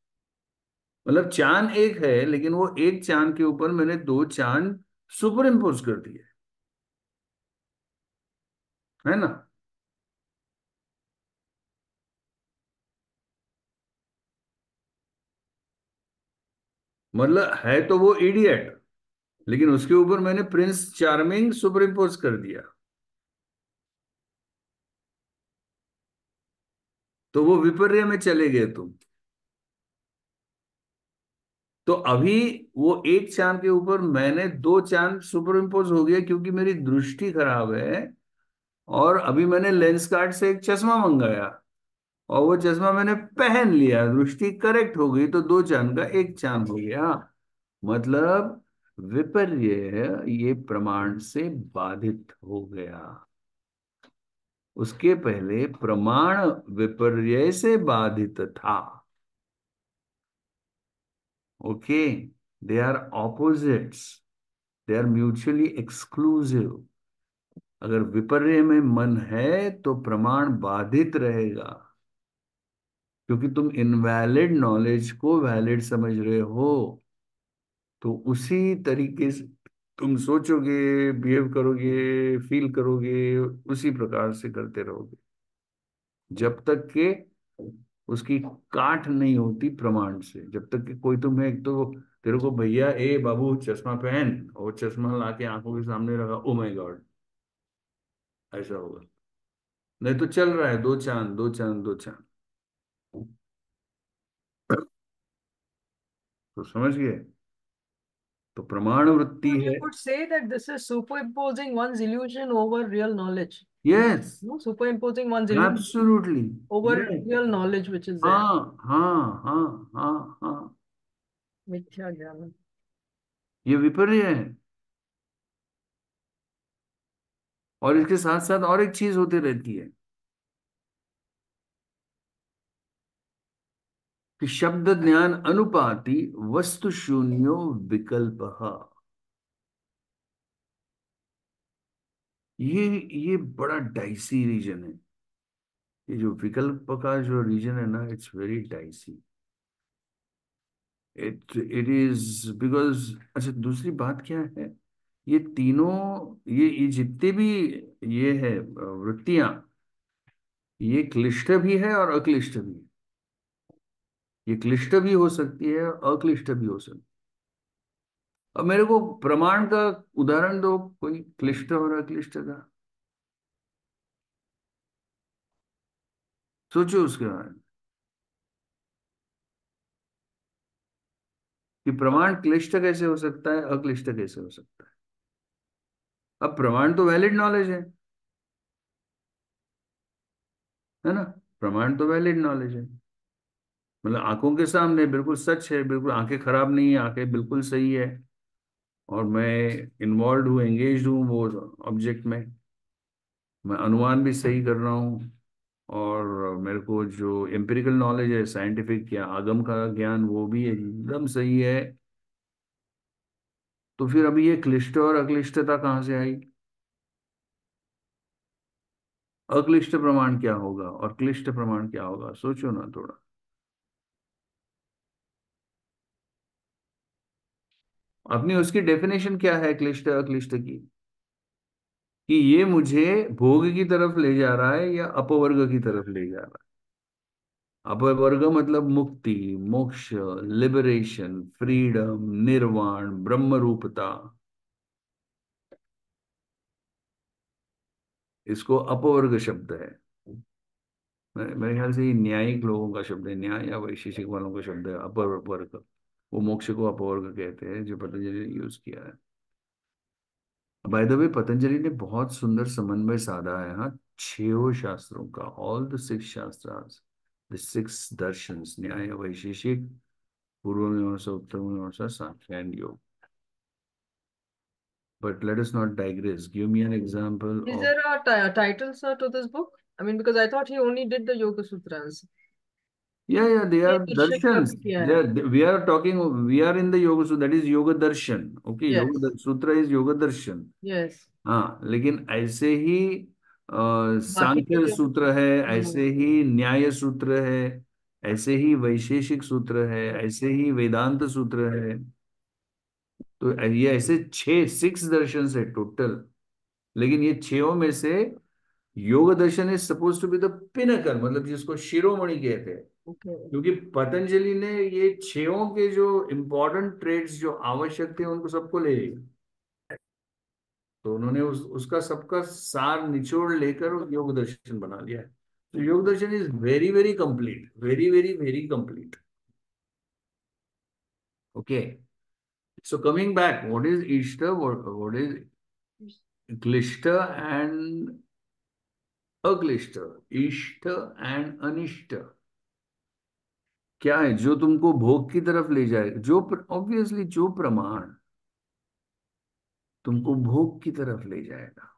Speaker 1: मतलब चांद एक है, लेकिन वो एक चांद के ऊपर मैंने दो चांद सुपर इम्पोज कर दिए, है ना? मतलब है तो वो इडियट, लेकिन उसके ऊपर मैंने प्रिंस चार्मिंग सुपर इम्पोज कर दिया, तो वो विपर्य में चले गए तुम। तो अभी वो एक चांद के ऊपर मैंने दो चांद सुपर इम्पोज हो गया, क्योंकि मेरी दृष्टि खराब है। और अभी मैंने लेंस कार्ट से एक चश्मा मंगाया, और वो चश्मा मैंने पहन लिया, दृष्टि करेक्ट हो गई, तो दो चांद का एक चांद हो गया। मतलब विपर्य ये प्रमाण से बाधित हो गया। उसके पहले प्रमाण विपर्य से बाधित था। Okay, they are opposites, they are mutually exclusive. अगर विपर्य में मन है तो प्रमाण बाधित रहेगा, क्योंकि तुम इनवैलिड नॉलेज को वैलिड समझ रहे हो। तो उसी तरीके से तुम सोचोगे, बिहेव करोगे, फील करोगे, उसी प्रकार से करते रहोगे, जब तक के उसकी काट नहीं होती प्रमाण से। जब तक कि कोई तुम्हें, एक तो तेरे को भैया ए बाबू चश्मा पहन, और चश्मा लाके आंखों के सामने रखा, ओ माय गॉड, ऐसा होगा। नहीं तो चल रहा है दो चांद दो चांद दो चांद। तो समझ गए? तो प्रमाण वृत्ति
Speaker 2: you
Speaker 1: है।
Speaker 2: could say that this is superimposing one's illusion over real knowledge.
Speaker 1: Yes,
Speaker 2: No, superimposing one's illusion
Speaker 1: absolutely,
Speaker 2: over
Speaker 1: yes.
Speaker 2: real knowledge which is there.
Speaker 1: हाँ हाँ हाँ हाँ हाँ,
Speaker 2: मिथ्या ज्ञान।
Speaker 1: ये विपर्य है। और इसके साथ साथ और एक चीज होती रहती है कि शब्द ज्ञान अनुपाति वस्तु शून्यो विकल्प। ये ये बड़ा डाइसी रीजन है। ये जो विकल्प का जो रीजन है ना, it's very dicey. It is because, अच्छा दूसरी बात क्या है, ये तीनों, ये जितने भी ये है वृत्तियां, ये क्लिष्ट भी है और अक्लिष्ट भी है। ये क्लिष्ट भी हो सकती है और अक्लिष्ट भी हो सकती है। अब मेरे को प्रमाण का उदाहरण दो, कोई क्लिष्ट और अक्लिष्ट का। सोचो उसके बारे में कि प्रमाण क्लिष्ट कैसे हो सकता है, अक्लिष्ट कैसे हो सकता है। अब प्रमाण तो वैलिड नॉलेज है ना। प्रमाण तो वैलिड नॉलेज है, मतलब आंखों के सामने बिल्कुल सच है, बिल्कुल आंखें खराब नहीं है, आंखें बिल्कुल सही है, और मैं इन्वॉल्व हूँ, एंगेज हूँ वो ऑब्जेक्ट में, मैं अनुमान भी सही कर रहा हूँ, और मेरे को जो एम्पिरिकल नॉलेज है, साइंटिफिक या आगम का ज्ञान, वो भी एकदम सही है। तो फिर अभी ये क्लिष्ट और अक्लिष्टता कहाँ से आई? अक्लिष्ट प्रमाण क्या होगा और क्लिष्ट प्रमाण क्या होगा, सोचो ना थोड़ा। अपनी उसकी डेफिनेशन क्या है क्लिष्ट अक्लिष्ट की? कि ये मुझे भोग की तरफ ले जा रहा है या अपवर्ग की तरफ ले जा रहा है। अपवर्ग मतलब मुक्ति, मोक्ष, लिबरेशन, फ्रीडम, निर्वाण, ब्रह्म रूपता, इसको अपवर्ग शब्द है। मेरे ख्याल से ये न्यायिक लोगों का शब्द है, न्याय या वैशेषिक वालों का शब्द है अपवर्ग। वो मोक्ष को अपवर्ग कहते हैं, जो पतंजलि ने यूज किया है। बाय द वे, पतंजलि ने बहुत सुंदर समन्वय साधा है, हाँ, छह शास्त्रों का, all the six shastras, the six darshans, Nyaya, Vaisheshika, Purva Mimamsa, Uttara Mimamsa, Samkhya and Yoga. But let us not digress. Give me an example
Speaker 2: Is
Speaker 1: of.
Speaker 2: there a title, sir, to this book? I mean, because I thought he only did the Yoga Sutras.
Speaker 1: Yeah, yeah, they
Speaker 2: ये
Speaker 1: are
Speaker 2: दर्शन का
Speaker 1: darshans.
Speaker 2: भी किया
Speaker 1: They
Speaker 2: है.
Speaker 1: are, we are talking, we are in the Yoga Sutra, that is Yoga Darshan. Okay,
Speaker 2: Yes,
Speaker 1: Sutra is Yoga Darshan.
Speaker 2: yes.
Speaker 1: हाँ, लेकिन ऐसे ही
Speaker 2: बाकी के
Speaker 1: सांख्य
Speaker 2: जो.
Speaker 1: सूत्र है,
Speaker 2: हम्म.
Speaker 1: ऐसे ही न्याय सूत्र है, ऐसे ही वैशेषिक सूत्र है, ऐसे ही वेदांत सूत्र है। तो ये ऐसे छह सिक्स दर्शन है टोटल। लेकिन ये छहों में से Yoga Darshan is suppose to be the pinnacle, मतलब जिसको शिरोमणि कहते हैं।
Speaker 2: Okay.
Speaker 1: क्योंकि पतंजलि ने ये छहों के जो इंपॉर्टेंट ट्रेड्स जो आवश्यक थे उनको सबको ले लिया। तो उन्होंने उसका सबका सार निचोड़ लेकर योग दर्शन बना लिया है। तो Yoga Darshan is very very complete, very very very complete. Okay, so coming back, what is ishta, what is klishta and aklishta, ishta and अनिष्ट? क्या है जो तुमको भोग की तरफ ले जाए, जो ऑब्वियसली जो प्रमाण तुमको भोग की तरफ ले जाएगा।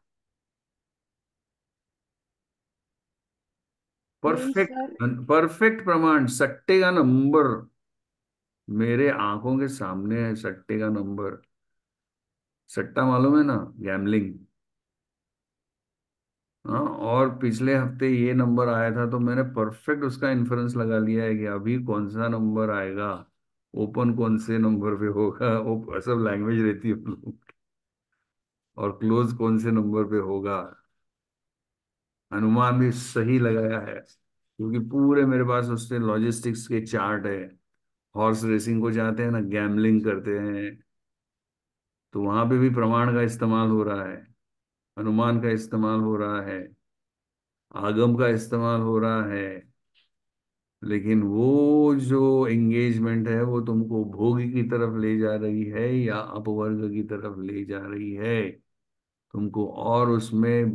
Speaker 2: Means,
Speaker 1: perfect,
Speaker 2: sir.
Speaker 1: परफेक्ट प्रमाण, सट्टे का नंबर मेरे आंखों के सामने है, सट्टे का नंबर। सट्टा मालूम है ना, गैमलिंग। हाँ, और पिछले हफ्ते ये नंबर आया था, तो मैंने परफेक्ट उसका इन्फ्रेंस लगा लिया है कि अभी कौन सा नंबर आएगा, ओपन कौन से नंबर पे होगा, वो सब लैंग्वेज रहती है उन लोगों की, और क्लोज कौन से नंबर पे होगा। अनुमान भी सही लगाया है, क्योंकि पूरे मेरे पास उससे लॉजिस्टिक्स के चार्ट है। हॉर्स रेसिंग को जाते हैं ना, गैम्बलिंग करते हैं, तो वहां पे भी प्रमाण का इस्तेमाल हो रहा है, अनुमान का इस्तेमाल हो रहा है, आगम का इस्तेमाल हो रहा है। लेकिन वो जो एंगेजमेंट है वो तुमको भोग की तरफ ले जा रही है या अपवर्ग की तरफ ले जा रही है, तुमको और उसमें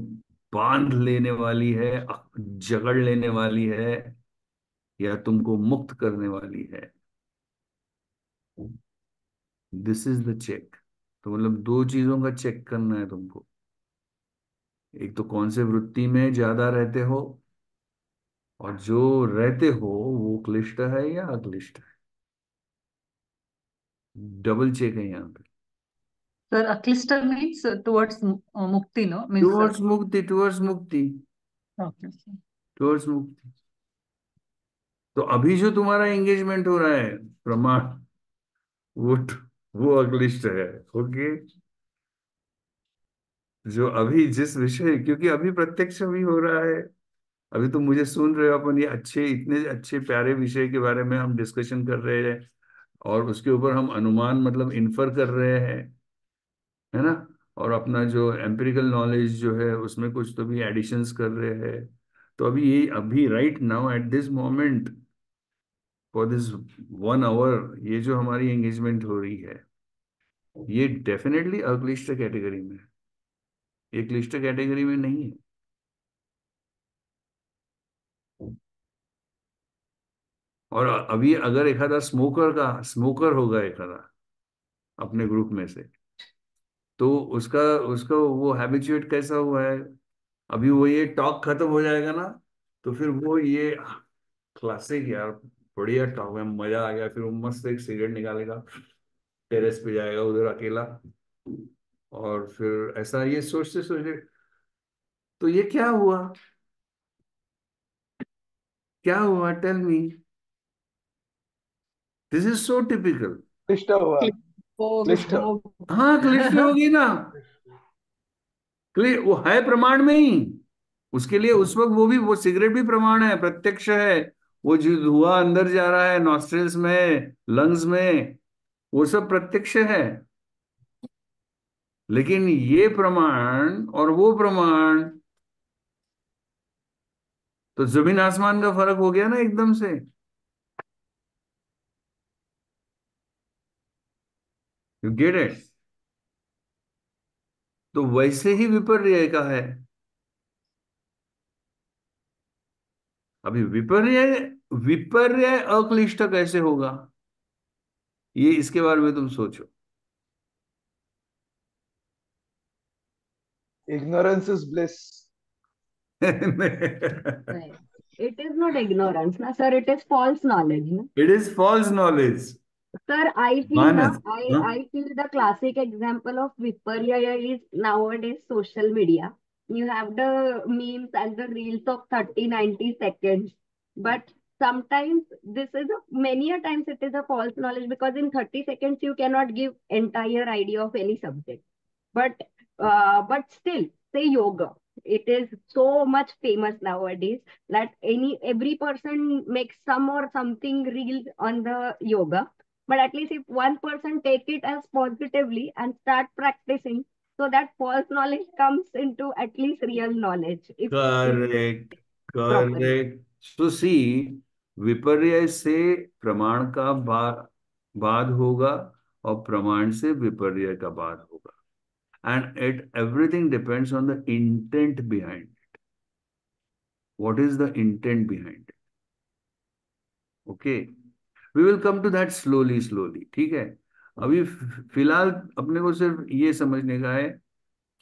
Speaker 1: बांध लेने वाली है, जकड़ लेने वाली है, या तुमको मुक्त करने वाली है। This is the check. तो मतलब दो चीजों का चेक करना है तुमको। एक तो कौन से वृत्ति में ज्यादा रहते हो, और जो रहते हो वो क्लिष्ट है या अक्लिष्ट है। डबल चेक है यहाँ पे।
Speaker 3: Sir, Aklister means towards Mukti, no? Means
Speaker 1: towards मुक्ति, टुवर्ड्स मुक्ति,
Speaker 3: okay, sir.
Speaker 1: टुवर्ड्स मुक्ति। तो अभी जो तुम्हारा एंगेजमेंट हो रहा है प्रमाण, वो वो अक्लिष्ट है। ओके, जो अभी जिस विषय, क्योंकि अभी प्रत्यक्ष अभी हो रहा है, अभी तो मुझे सुन रहे हो, अपन ये अच्छे, इतने अच्छे प्यारे विषय के बारे में हम डिस्कशन कर रहे हैं, और उसके ऊपर हम अनुमान मतलब इन्फर कर रहे हैं, है ना, और अपना जो एम्पिरिकल नॉलेज जो है उसमें कुछ तो भी एडिशंस कर रहे हैं। तो अभी right now at this moment for this 1 hour ये जो हमारी एंगेजमेंट हो रही है, ये डेफिनेटली अक्लिष्ट कैटेगरी में है, ये क्लिष्ट कैटेगरी में नहीं है। और अभी अगर एक आधा स्मोकर होगा एक आधा अपने ग्रुप में से, तो उसका उसका वो हैबिचुएट कैसा हुआ है, अभी वो ये टॉक खत्म हो जाएगा ना, तो फिर वो ये क्लासिक यार, बढ़िया टॉक है, मजा आ गया, फिर वो मस्त एक सिगरेट निकालेगा, टेरेस पे जाएगा उधर अकेला, और फिर ऐसा ये सोचते सोचते, तो ये क्या हुआ tell me, this is so typical.
Speaker 4: क्लिष्ट हुआ। क्लिष्ट।
Speaker 1: हाँ क्लिष्ट होगी ना, वो है प्रमाण में ही, उसके लिए उस वक्त वो सिगरेट भी प्रमाण है, प्रत्यक्ष है, वो जो धुआं अंदर जा रहा है नॉस्ट्रिल्स में, लंग्स में, वो सब प्रत्यक्ष है। लेकिन ये प्रमाण और वो प्रमाण, तो जमीन आसमान का फर्क हो गया ना एकदम से। You get it. तो वैसे ही विपर्य का है। अभी विपर्य विपर्य अक्लिष्ट कैसे होगा, ये इसके बारे में तुम सोचो।
Speaker 4: Ignorance is bliss.
Speaker 5: Right. It is not ignorance, na sir. It is false knowledge, na.
Speaker 1: It is false knowledge.
Speaker 5: Sir, I feel na.
Speaker 1: Manas. Huh?
Speaker 5: I feel the classic example of Viparya is nowadays social media. You have the memes and the reels of 30, 90 seconds. But sometimes this is many a times it is a false knowledge because in 30 seconds you cannot give entire idea of any subject. But still, say yoga. It is so much famous nowadays that every person makes some or something reels on the yoga. But at least if one person take it as positively and start practicing, so that false knowledge comes into at least real knowledge. If
Speaker 1: correct
Speaker 5: properly.
Speaker 1: Correct. तो सी, विपर्य से प्रमाण का बाद होगा, और प्रमाण से विपर्य का बाद होगा, and everything depends on the intent behind it. What is the intent behind it? Okay, we will come to that slowly, ठीक है। अभी फिलहाल अपने को सिर्फ ये समझने का है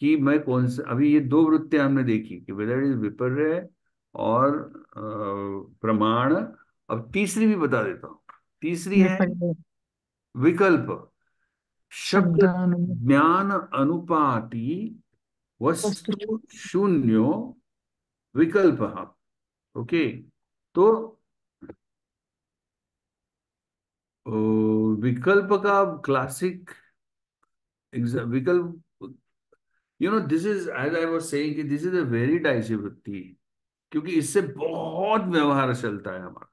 Speaker 1: कि मैं कौन सा, अभी ये दो वृत्तियां हमने देखी कि वेदर इज विपर्य और प्रमाण। अब तीसरी भी बता देता हूँ, तीसरी है
Speaker 3: विपर्य
Speaker 1: विकल्प। शब्द
Speaker 3: शब्दानु
Speaker 1: ज्ञान अनुपाति
Speaker 3: वस्तु
Speaker 1: वस्तु शून्यो विकल्प। ओके, तो विकल्प का क्लासिक विकल्प, this is as I was saying कि this is a very dicey vritti, क्योंकि इससे बहुत व्यवहार चलता है हमारा,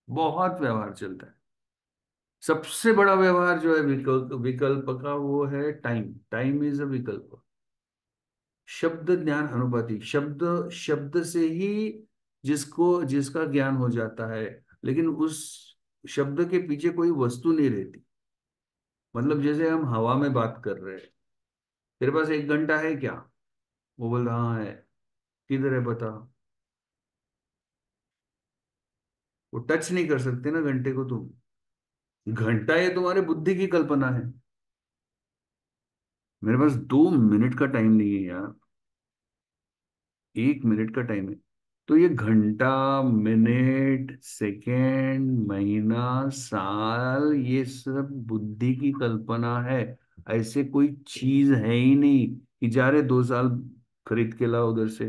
Speaker 1: बहुत व्यवहार चलता है। सबसे बड़ा व्यवहार जो है विकल्प का, वो है टाइम। टाइम इज अ विकल्प। शब्द ज्ञान अनुपाति, शब्द शब्द से ही जिसका ज्ञान हो जाता है, लेकिन उस शब्द के पीछे कोई वस्तु नहीं रहती। मतलब जैसे हम हवा में बात कर रहे हैं, तेरे पास 1 घंटा है क्या, वो बोल रहा हाँ है, किधर है बता। वो टच नहीं कर सकते ना घंटे को तुम, घंटा ये तुम्हारे बुद्धि की कल्पना है। मेरे पास 2 मिनट का टाइम नहीं है यार, 1 मिनट का टाइम है। तो ये घंटा, मिनट, सेकेंड, महीना, साल, ये सब बुद्धि की कल्पना है। ऐसे कोई चीज है ही नहीं कि जा रहे 2 साल खरीद के लाओ उधर से।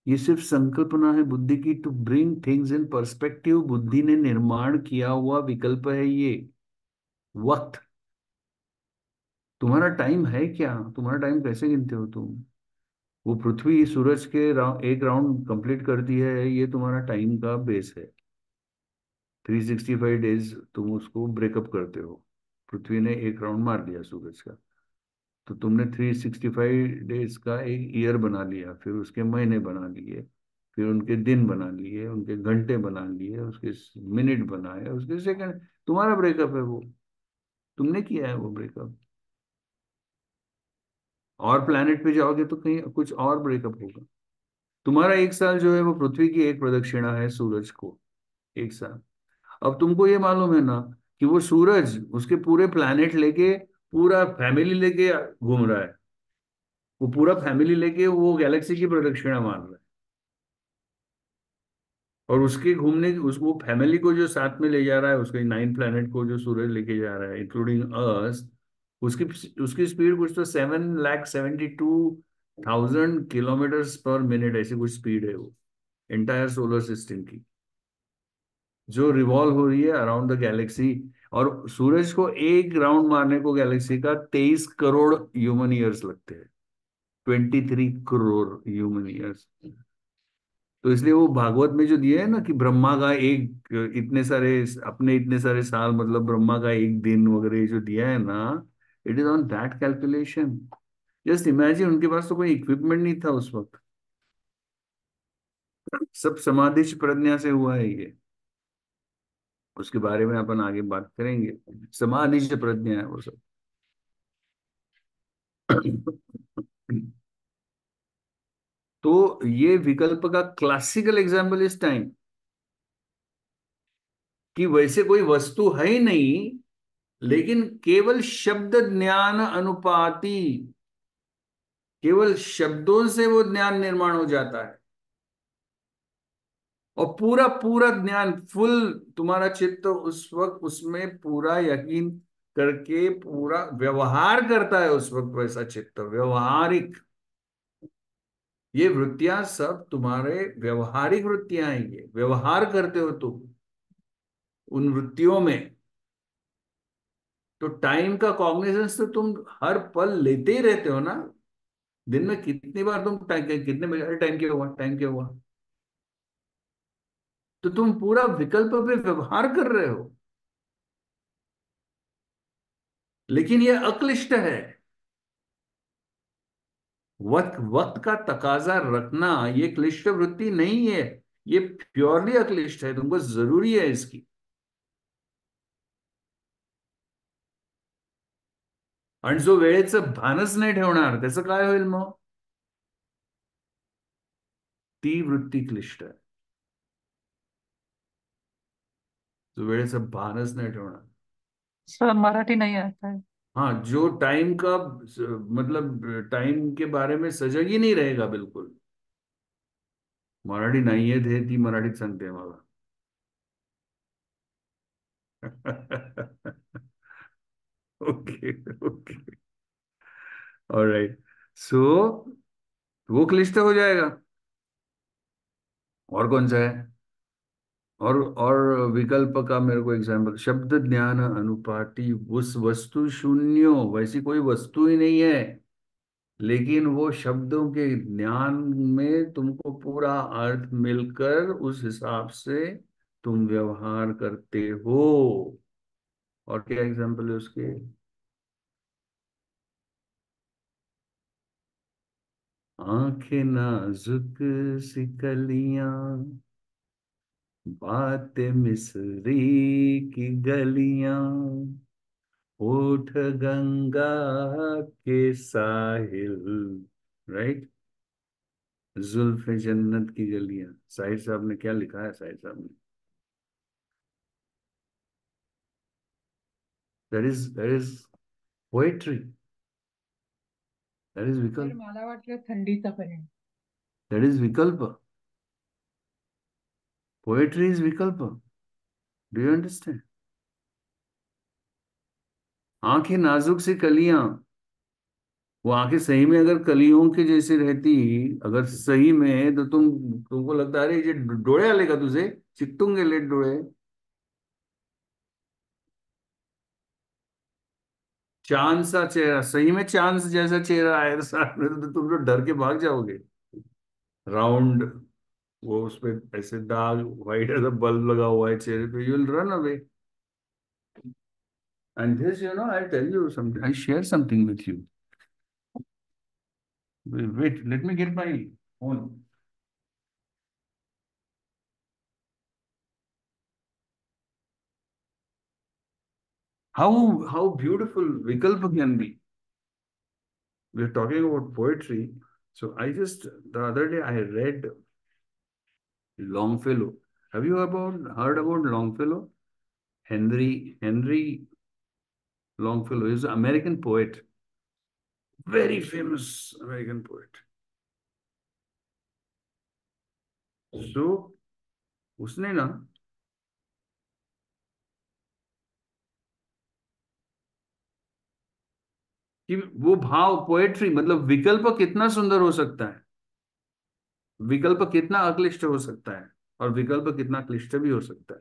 Speaker 1: ये सिर्फ संकल्पना है बुद्धि की, to bring things in perspective. बुद्धि ने निर्माण किया हुआ विकल्प है ये। वक्त, तुम्हारा टाइम है क्या, तुम्हारा टाइम कैसे गिनते हो तुम। वो पृथ्वी सूरज के एक राउंड कंप्लीट करती है, ये तुम्हारा टाइम का बेस है। 365 डेज तुम उसको ब्रेकअप करते हो, पृथ्वी ने एक राउंड मार दिया सूरज का, तो तुमने 365 डेज का एक ईयर बना लिया, फिर उसके महीने बना लिए, फिर उनके दिन बना लिए, उनके घंटे बना लिए, उसके मिनट बनाए, उसके सेकंड। तुम्हारा ब्रेकअप है वो, तुमने किया है वो ब्रेकअप। और प्लेनेट पे जाओगे तो कहीं कुछ और ब्रेकअप होगा। तुम्हारा एक साल जो है वो पृथ्वी की एक प्रदक्षिणा है सूरज को, एक साल। अब तुमको ये मालूम है ना कि वो सूरज उसके पूरे प्लैनेट लेके, पूरा फैमिली लेके घूम रहा है। वो पूरा फैमिली लेके वो गैलेक्सी की प्रदक्षिणा मार रहा है। और उसके घूमने उसको फैमिली को जो साथ में ले जा रहा है, उसके 9 प्लैनेट को जो सूरज लेके जा रहा है इंक्लूडिंग अर्थ, उसकी उसकी स्पीड कुछ तो 7,72,000 किलोमीटर पर मिनट, ऐसी कुछ स्पीड है वो एंटायर सोलर सिस्टम की, जो रिवॉल्व हो रही है अराउंड द गैलेक्सी। और सूरज को एक राउंड मारने को गैलेक्सी का 23 करोड़ ह्यूमन ईयर्स लगते हैं, 23 करोड़ ह्यूमन ईयर्स। तो इसलिए वो भागवत में जो दिया है ना कि ब्रह्मा का एक इतने सारे अपने इतने सारे साल मतलब ब्रह्मा का एक दिन वगैरह जो दिया है ना, it is on that calculation. Just imagine, उनके पास तो कोई इक्विपमेंट नहीं था उस वक्त, सब समाधि प्रज्ञा से हुआ है ये। उसके बारे में अपन आगे बात करेंगे, समाधि प्रज्ञा है वो सब। तो ये विकल्प का क्लासिकल एग्जाम्पल इस टाइम कि वैसे कोई वस्तु है ही नहीं, लेकिन केवल शब्द ज्ञान अनुपाति, केवल शब्दों से वो ज्ञान निर्माण हो जाता है। और पूरा पूरा ज्ञान फुल, तुम्हारा चित्त उस वक्त उसमें पूरा यकीन करके पूरा व्यवहार करता है उस वक्त, वैसा चित्त व्यवहारिक। ये वृत्तियां सब तुम्हारे व्यवहारिक वृत्तियां हैं, ये व्यवहार करते हो तुम उन वृत्तियों में। तो टाइम का कॉग्निजेंस तो तुम हर पल लेते ही रहते हो ना। दिन में कितनी बार तुम टाइम, कितने बजे टाइम क्या हुआ, टाइम क्या हुआ। तो तुम पूरा विकल्प पे व्यवहार कर रहे हो, लेकिन ये अक्लिष्ट है। वक्त वक्त का तकाजा रखना ये क्लिष्ट वृत्ति नहीं है, ये प्योरली अक्लिष्ट है, तुमको जरूरी है इसकी। आणि जो वेळेचं भानच नाही ठेवणार त्याचं काय होईल मग? ती वृत्ती क्लिष्ट आहे, जो वेळेचं भानच नाही ठेवणार।
Speaker 3: सर मराठी नहीं आता है।
Speaker 1: हाँ, जो टाइम का मतलब टाइम के बारे में सजग ही नहीं रहेगा बिल्कुल। मराठी नाही येत हे ती मराठीत सांगते मला। Okay okay, alright. सो वो क्लिष्ट हो जाएगा। और कौन सा है? और विकल्प का मेरे को एग्जाम्पल, शब्द ज्ञान अनुपाति उस वस्तु शून्यो, वैसी कोई वस्तु ही नहीं है, लेकिन वो शब्दों के ज्ञान में तुमको पूरा अर्थ मिलकर उस हिसाब से तुम व्यवहार करते हो। और क्या एग्जाम्पल है उसके? आंखें नाजुक सी कलियां, बातें मिस्री की गलियां, होठ गंगा के साहिल, राइट, जुल्फ जन्नत की गलियां। साहिर साहब ने क्या लिखा है? साहिर साहब ने, that is poetry, that is
Speaker 2: तर
Speaker 1: विकल्प,
Speaker 2: मला वाटलं थंडीचा पर्यंत.
Speaker 1: दैट इज विकल्प। पोएट्री इज विकल्प। Do you understand? आंखें नाजुक सी कलियां, वो आंखें सही में अगर कलियों के जैसे रहती, अगर सही में, तो तुमको लगता है अरे ये डोळे आले का तुझे, चिकटून गेले डोळे। चांद सा चेहरा, सही में चांद जैसा चेहरा है सामने, तो तुम लोग डर के भाग जाओगे। राउंड, वो उस पे ऐसे दाग, व्हाइट ऐसा बल्ब लगा हुआ है चेहरे पे, you will run away. And this, I tell you something, I share something with you. Wait, let me get my phone. How beautiful Vikalpa can be. We're talking about poetry. So the other day I read Longfellow. Have you heard about Longfellow? Henry Longfellow is an American poet. Very famous American poet. So उसने ना कि वो भाव poetry मतलब विकल्प कितना सुंदर हो सकता है, विकल्प कितना अक्लिष्ट हो सकता है और विकल्प कितना क्लिष्ट भी हो सकता है.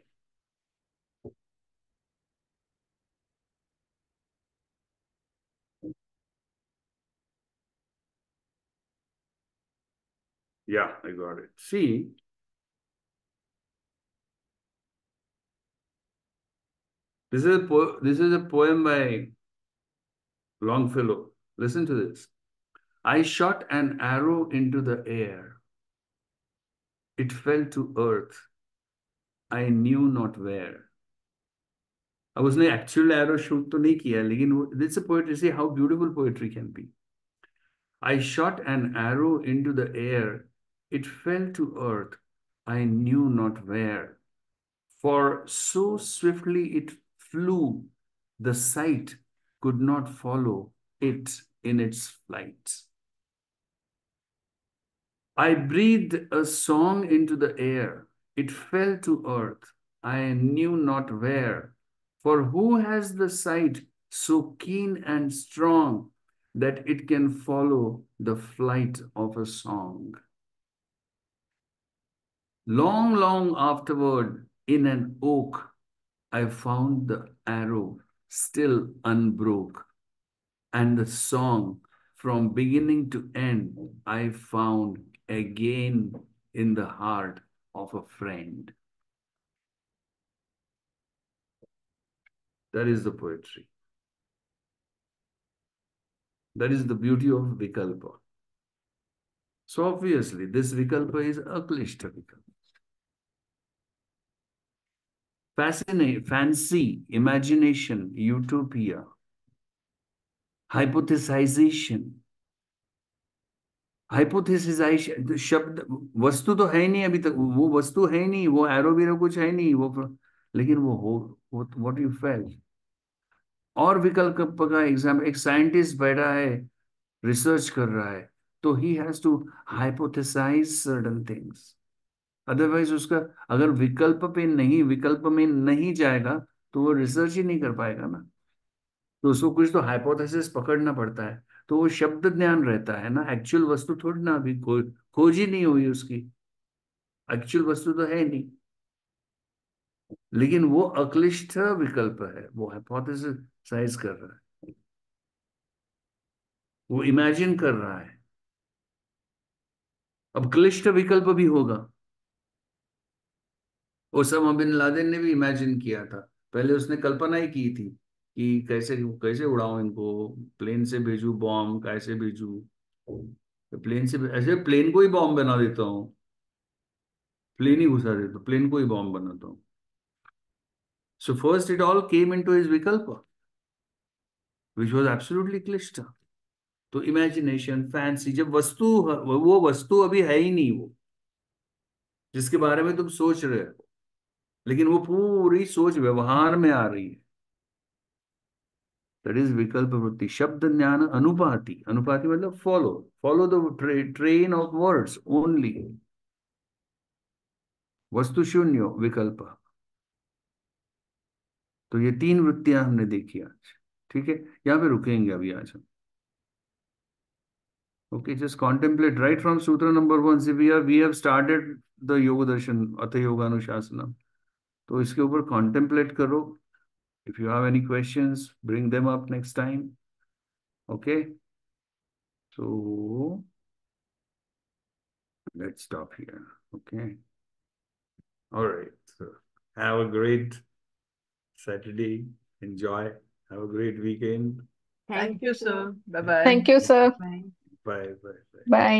Speaker 1: Yeah, I got it. See, this is a poem by Longfellow. Listen to this. I shot an arrow into the air. It fell to earth. I knew not where. अब उसने एक्चुअल एरो शूट तो नहीं किया लेकिन वो this a poetry. See how beautiful poetry can be. I shot an arrow into the air. It fell to earth. I knew not where. For so swiftly it flew, the sight could not follow it in its flight. I breathed a song into the air. It fell to earth. I knew not where. For who has the sight so keen and strong that it can follow the flight of a song? Long, long afterward, in an oak, I found the arrow still unbroke, and the song from beginning to end I found again in the heart of a friend. That is the poetry. That is the beauty of Vikalpa. So obviously, this Vikalpa is a Klishta Vikalpa. Fascinate, fancy, imagination, utopia, hypothesization. हाइपोथेसिसाइजेशन शब्द वस्तु तो है नहीं, अभी तक वो वस्तु है नहीं, वो एरो बीरो कुछ है नहीं वो, लेकिन वो हो व्हाट यू फेल. और विकल्प का एग्जाम, एक साइंटिस्ट बैठा है रिसर्च कर रहा है तो he has to hypothesize certain things. Otherwise उसका अगर विकल्प में नहीं जाएगा तो वो रिसर्च ही नहीं कर पाएगा ना. तो उसको कुछ तो हाइपोथेसिस पकड़ना पड़ता है, तो वो शब्द ज्ञान रहता है ना. एक्चुअल वस्तु थोड़ी ना अभी खोज ही नहीं हुई उसकी, एक्चुअल वस्तु तो है नहीं, लेकिन वो अक्लिष्ट विकल्प है, वो हाइपोथेसिस कर रहा है, वो इमेजिन कर रहा है. अब क्लिष्ट विकल्प भी होगा. ओसामा बिन लादेन ने भी इमेजिन किया था, पहले उसने कल्पना ही की थी कि कैसे कैसे उड़ाऊं इनको, प्लेन से भेजू बॉम्ब, कैसे भेजू, प्लेन से ऐसे प्लेन को ही बॉम्ब बना देता हूँ, प्लेन ही घुसा देता हूँ, प्लेन को ही बॉम्ब बनाता हूँ. So first it all came into his vikalpa, which was absolutely klishta. तो इमेजिनेशन, फैंसी, जब वो वस्तु अभी है ही नहीं, वो जिसके बारे में तुम सोच रहे हो, लेकिन वो पूरी सोच व्यवहार में आ रही है. दैट इज विकल्प वृत्ति. शब्द ज्ञान अनुपाति, अनुपाति मतलब follow the train of words only. वस्तु शून्य विकल्प. तो ये 3 वृत्तियां हमने देखी आज. ठीक है, यहाँ पे रुकेंगे अभी आज हम. Okay, just contemplate right from Sutra number 1. See, we have started the Yoga Darshan, Atha Yoga Anushasana. तो इसके ऊपर contemplate करो. If you have any questions, bring them up next time. Okay. So let's stop here. Okay. All right. So have a great Saturday. Enjoy. Have a great weekend.
Speaker 2: Thank you, sir. Bye-bye.
Speaker 6: Thank you, sir.
Speaker 5: Bye.
Speaker 1: Bye. Bye. Bye.
Speaker 3: Bye.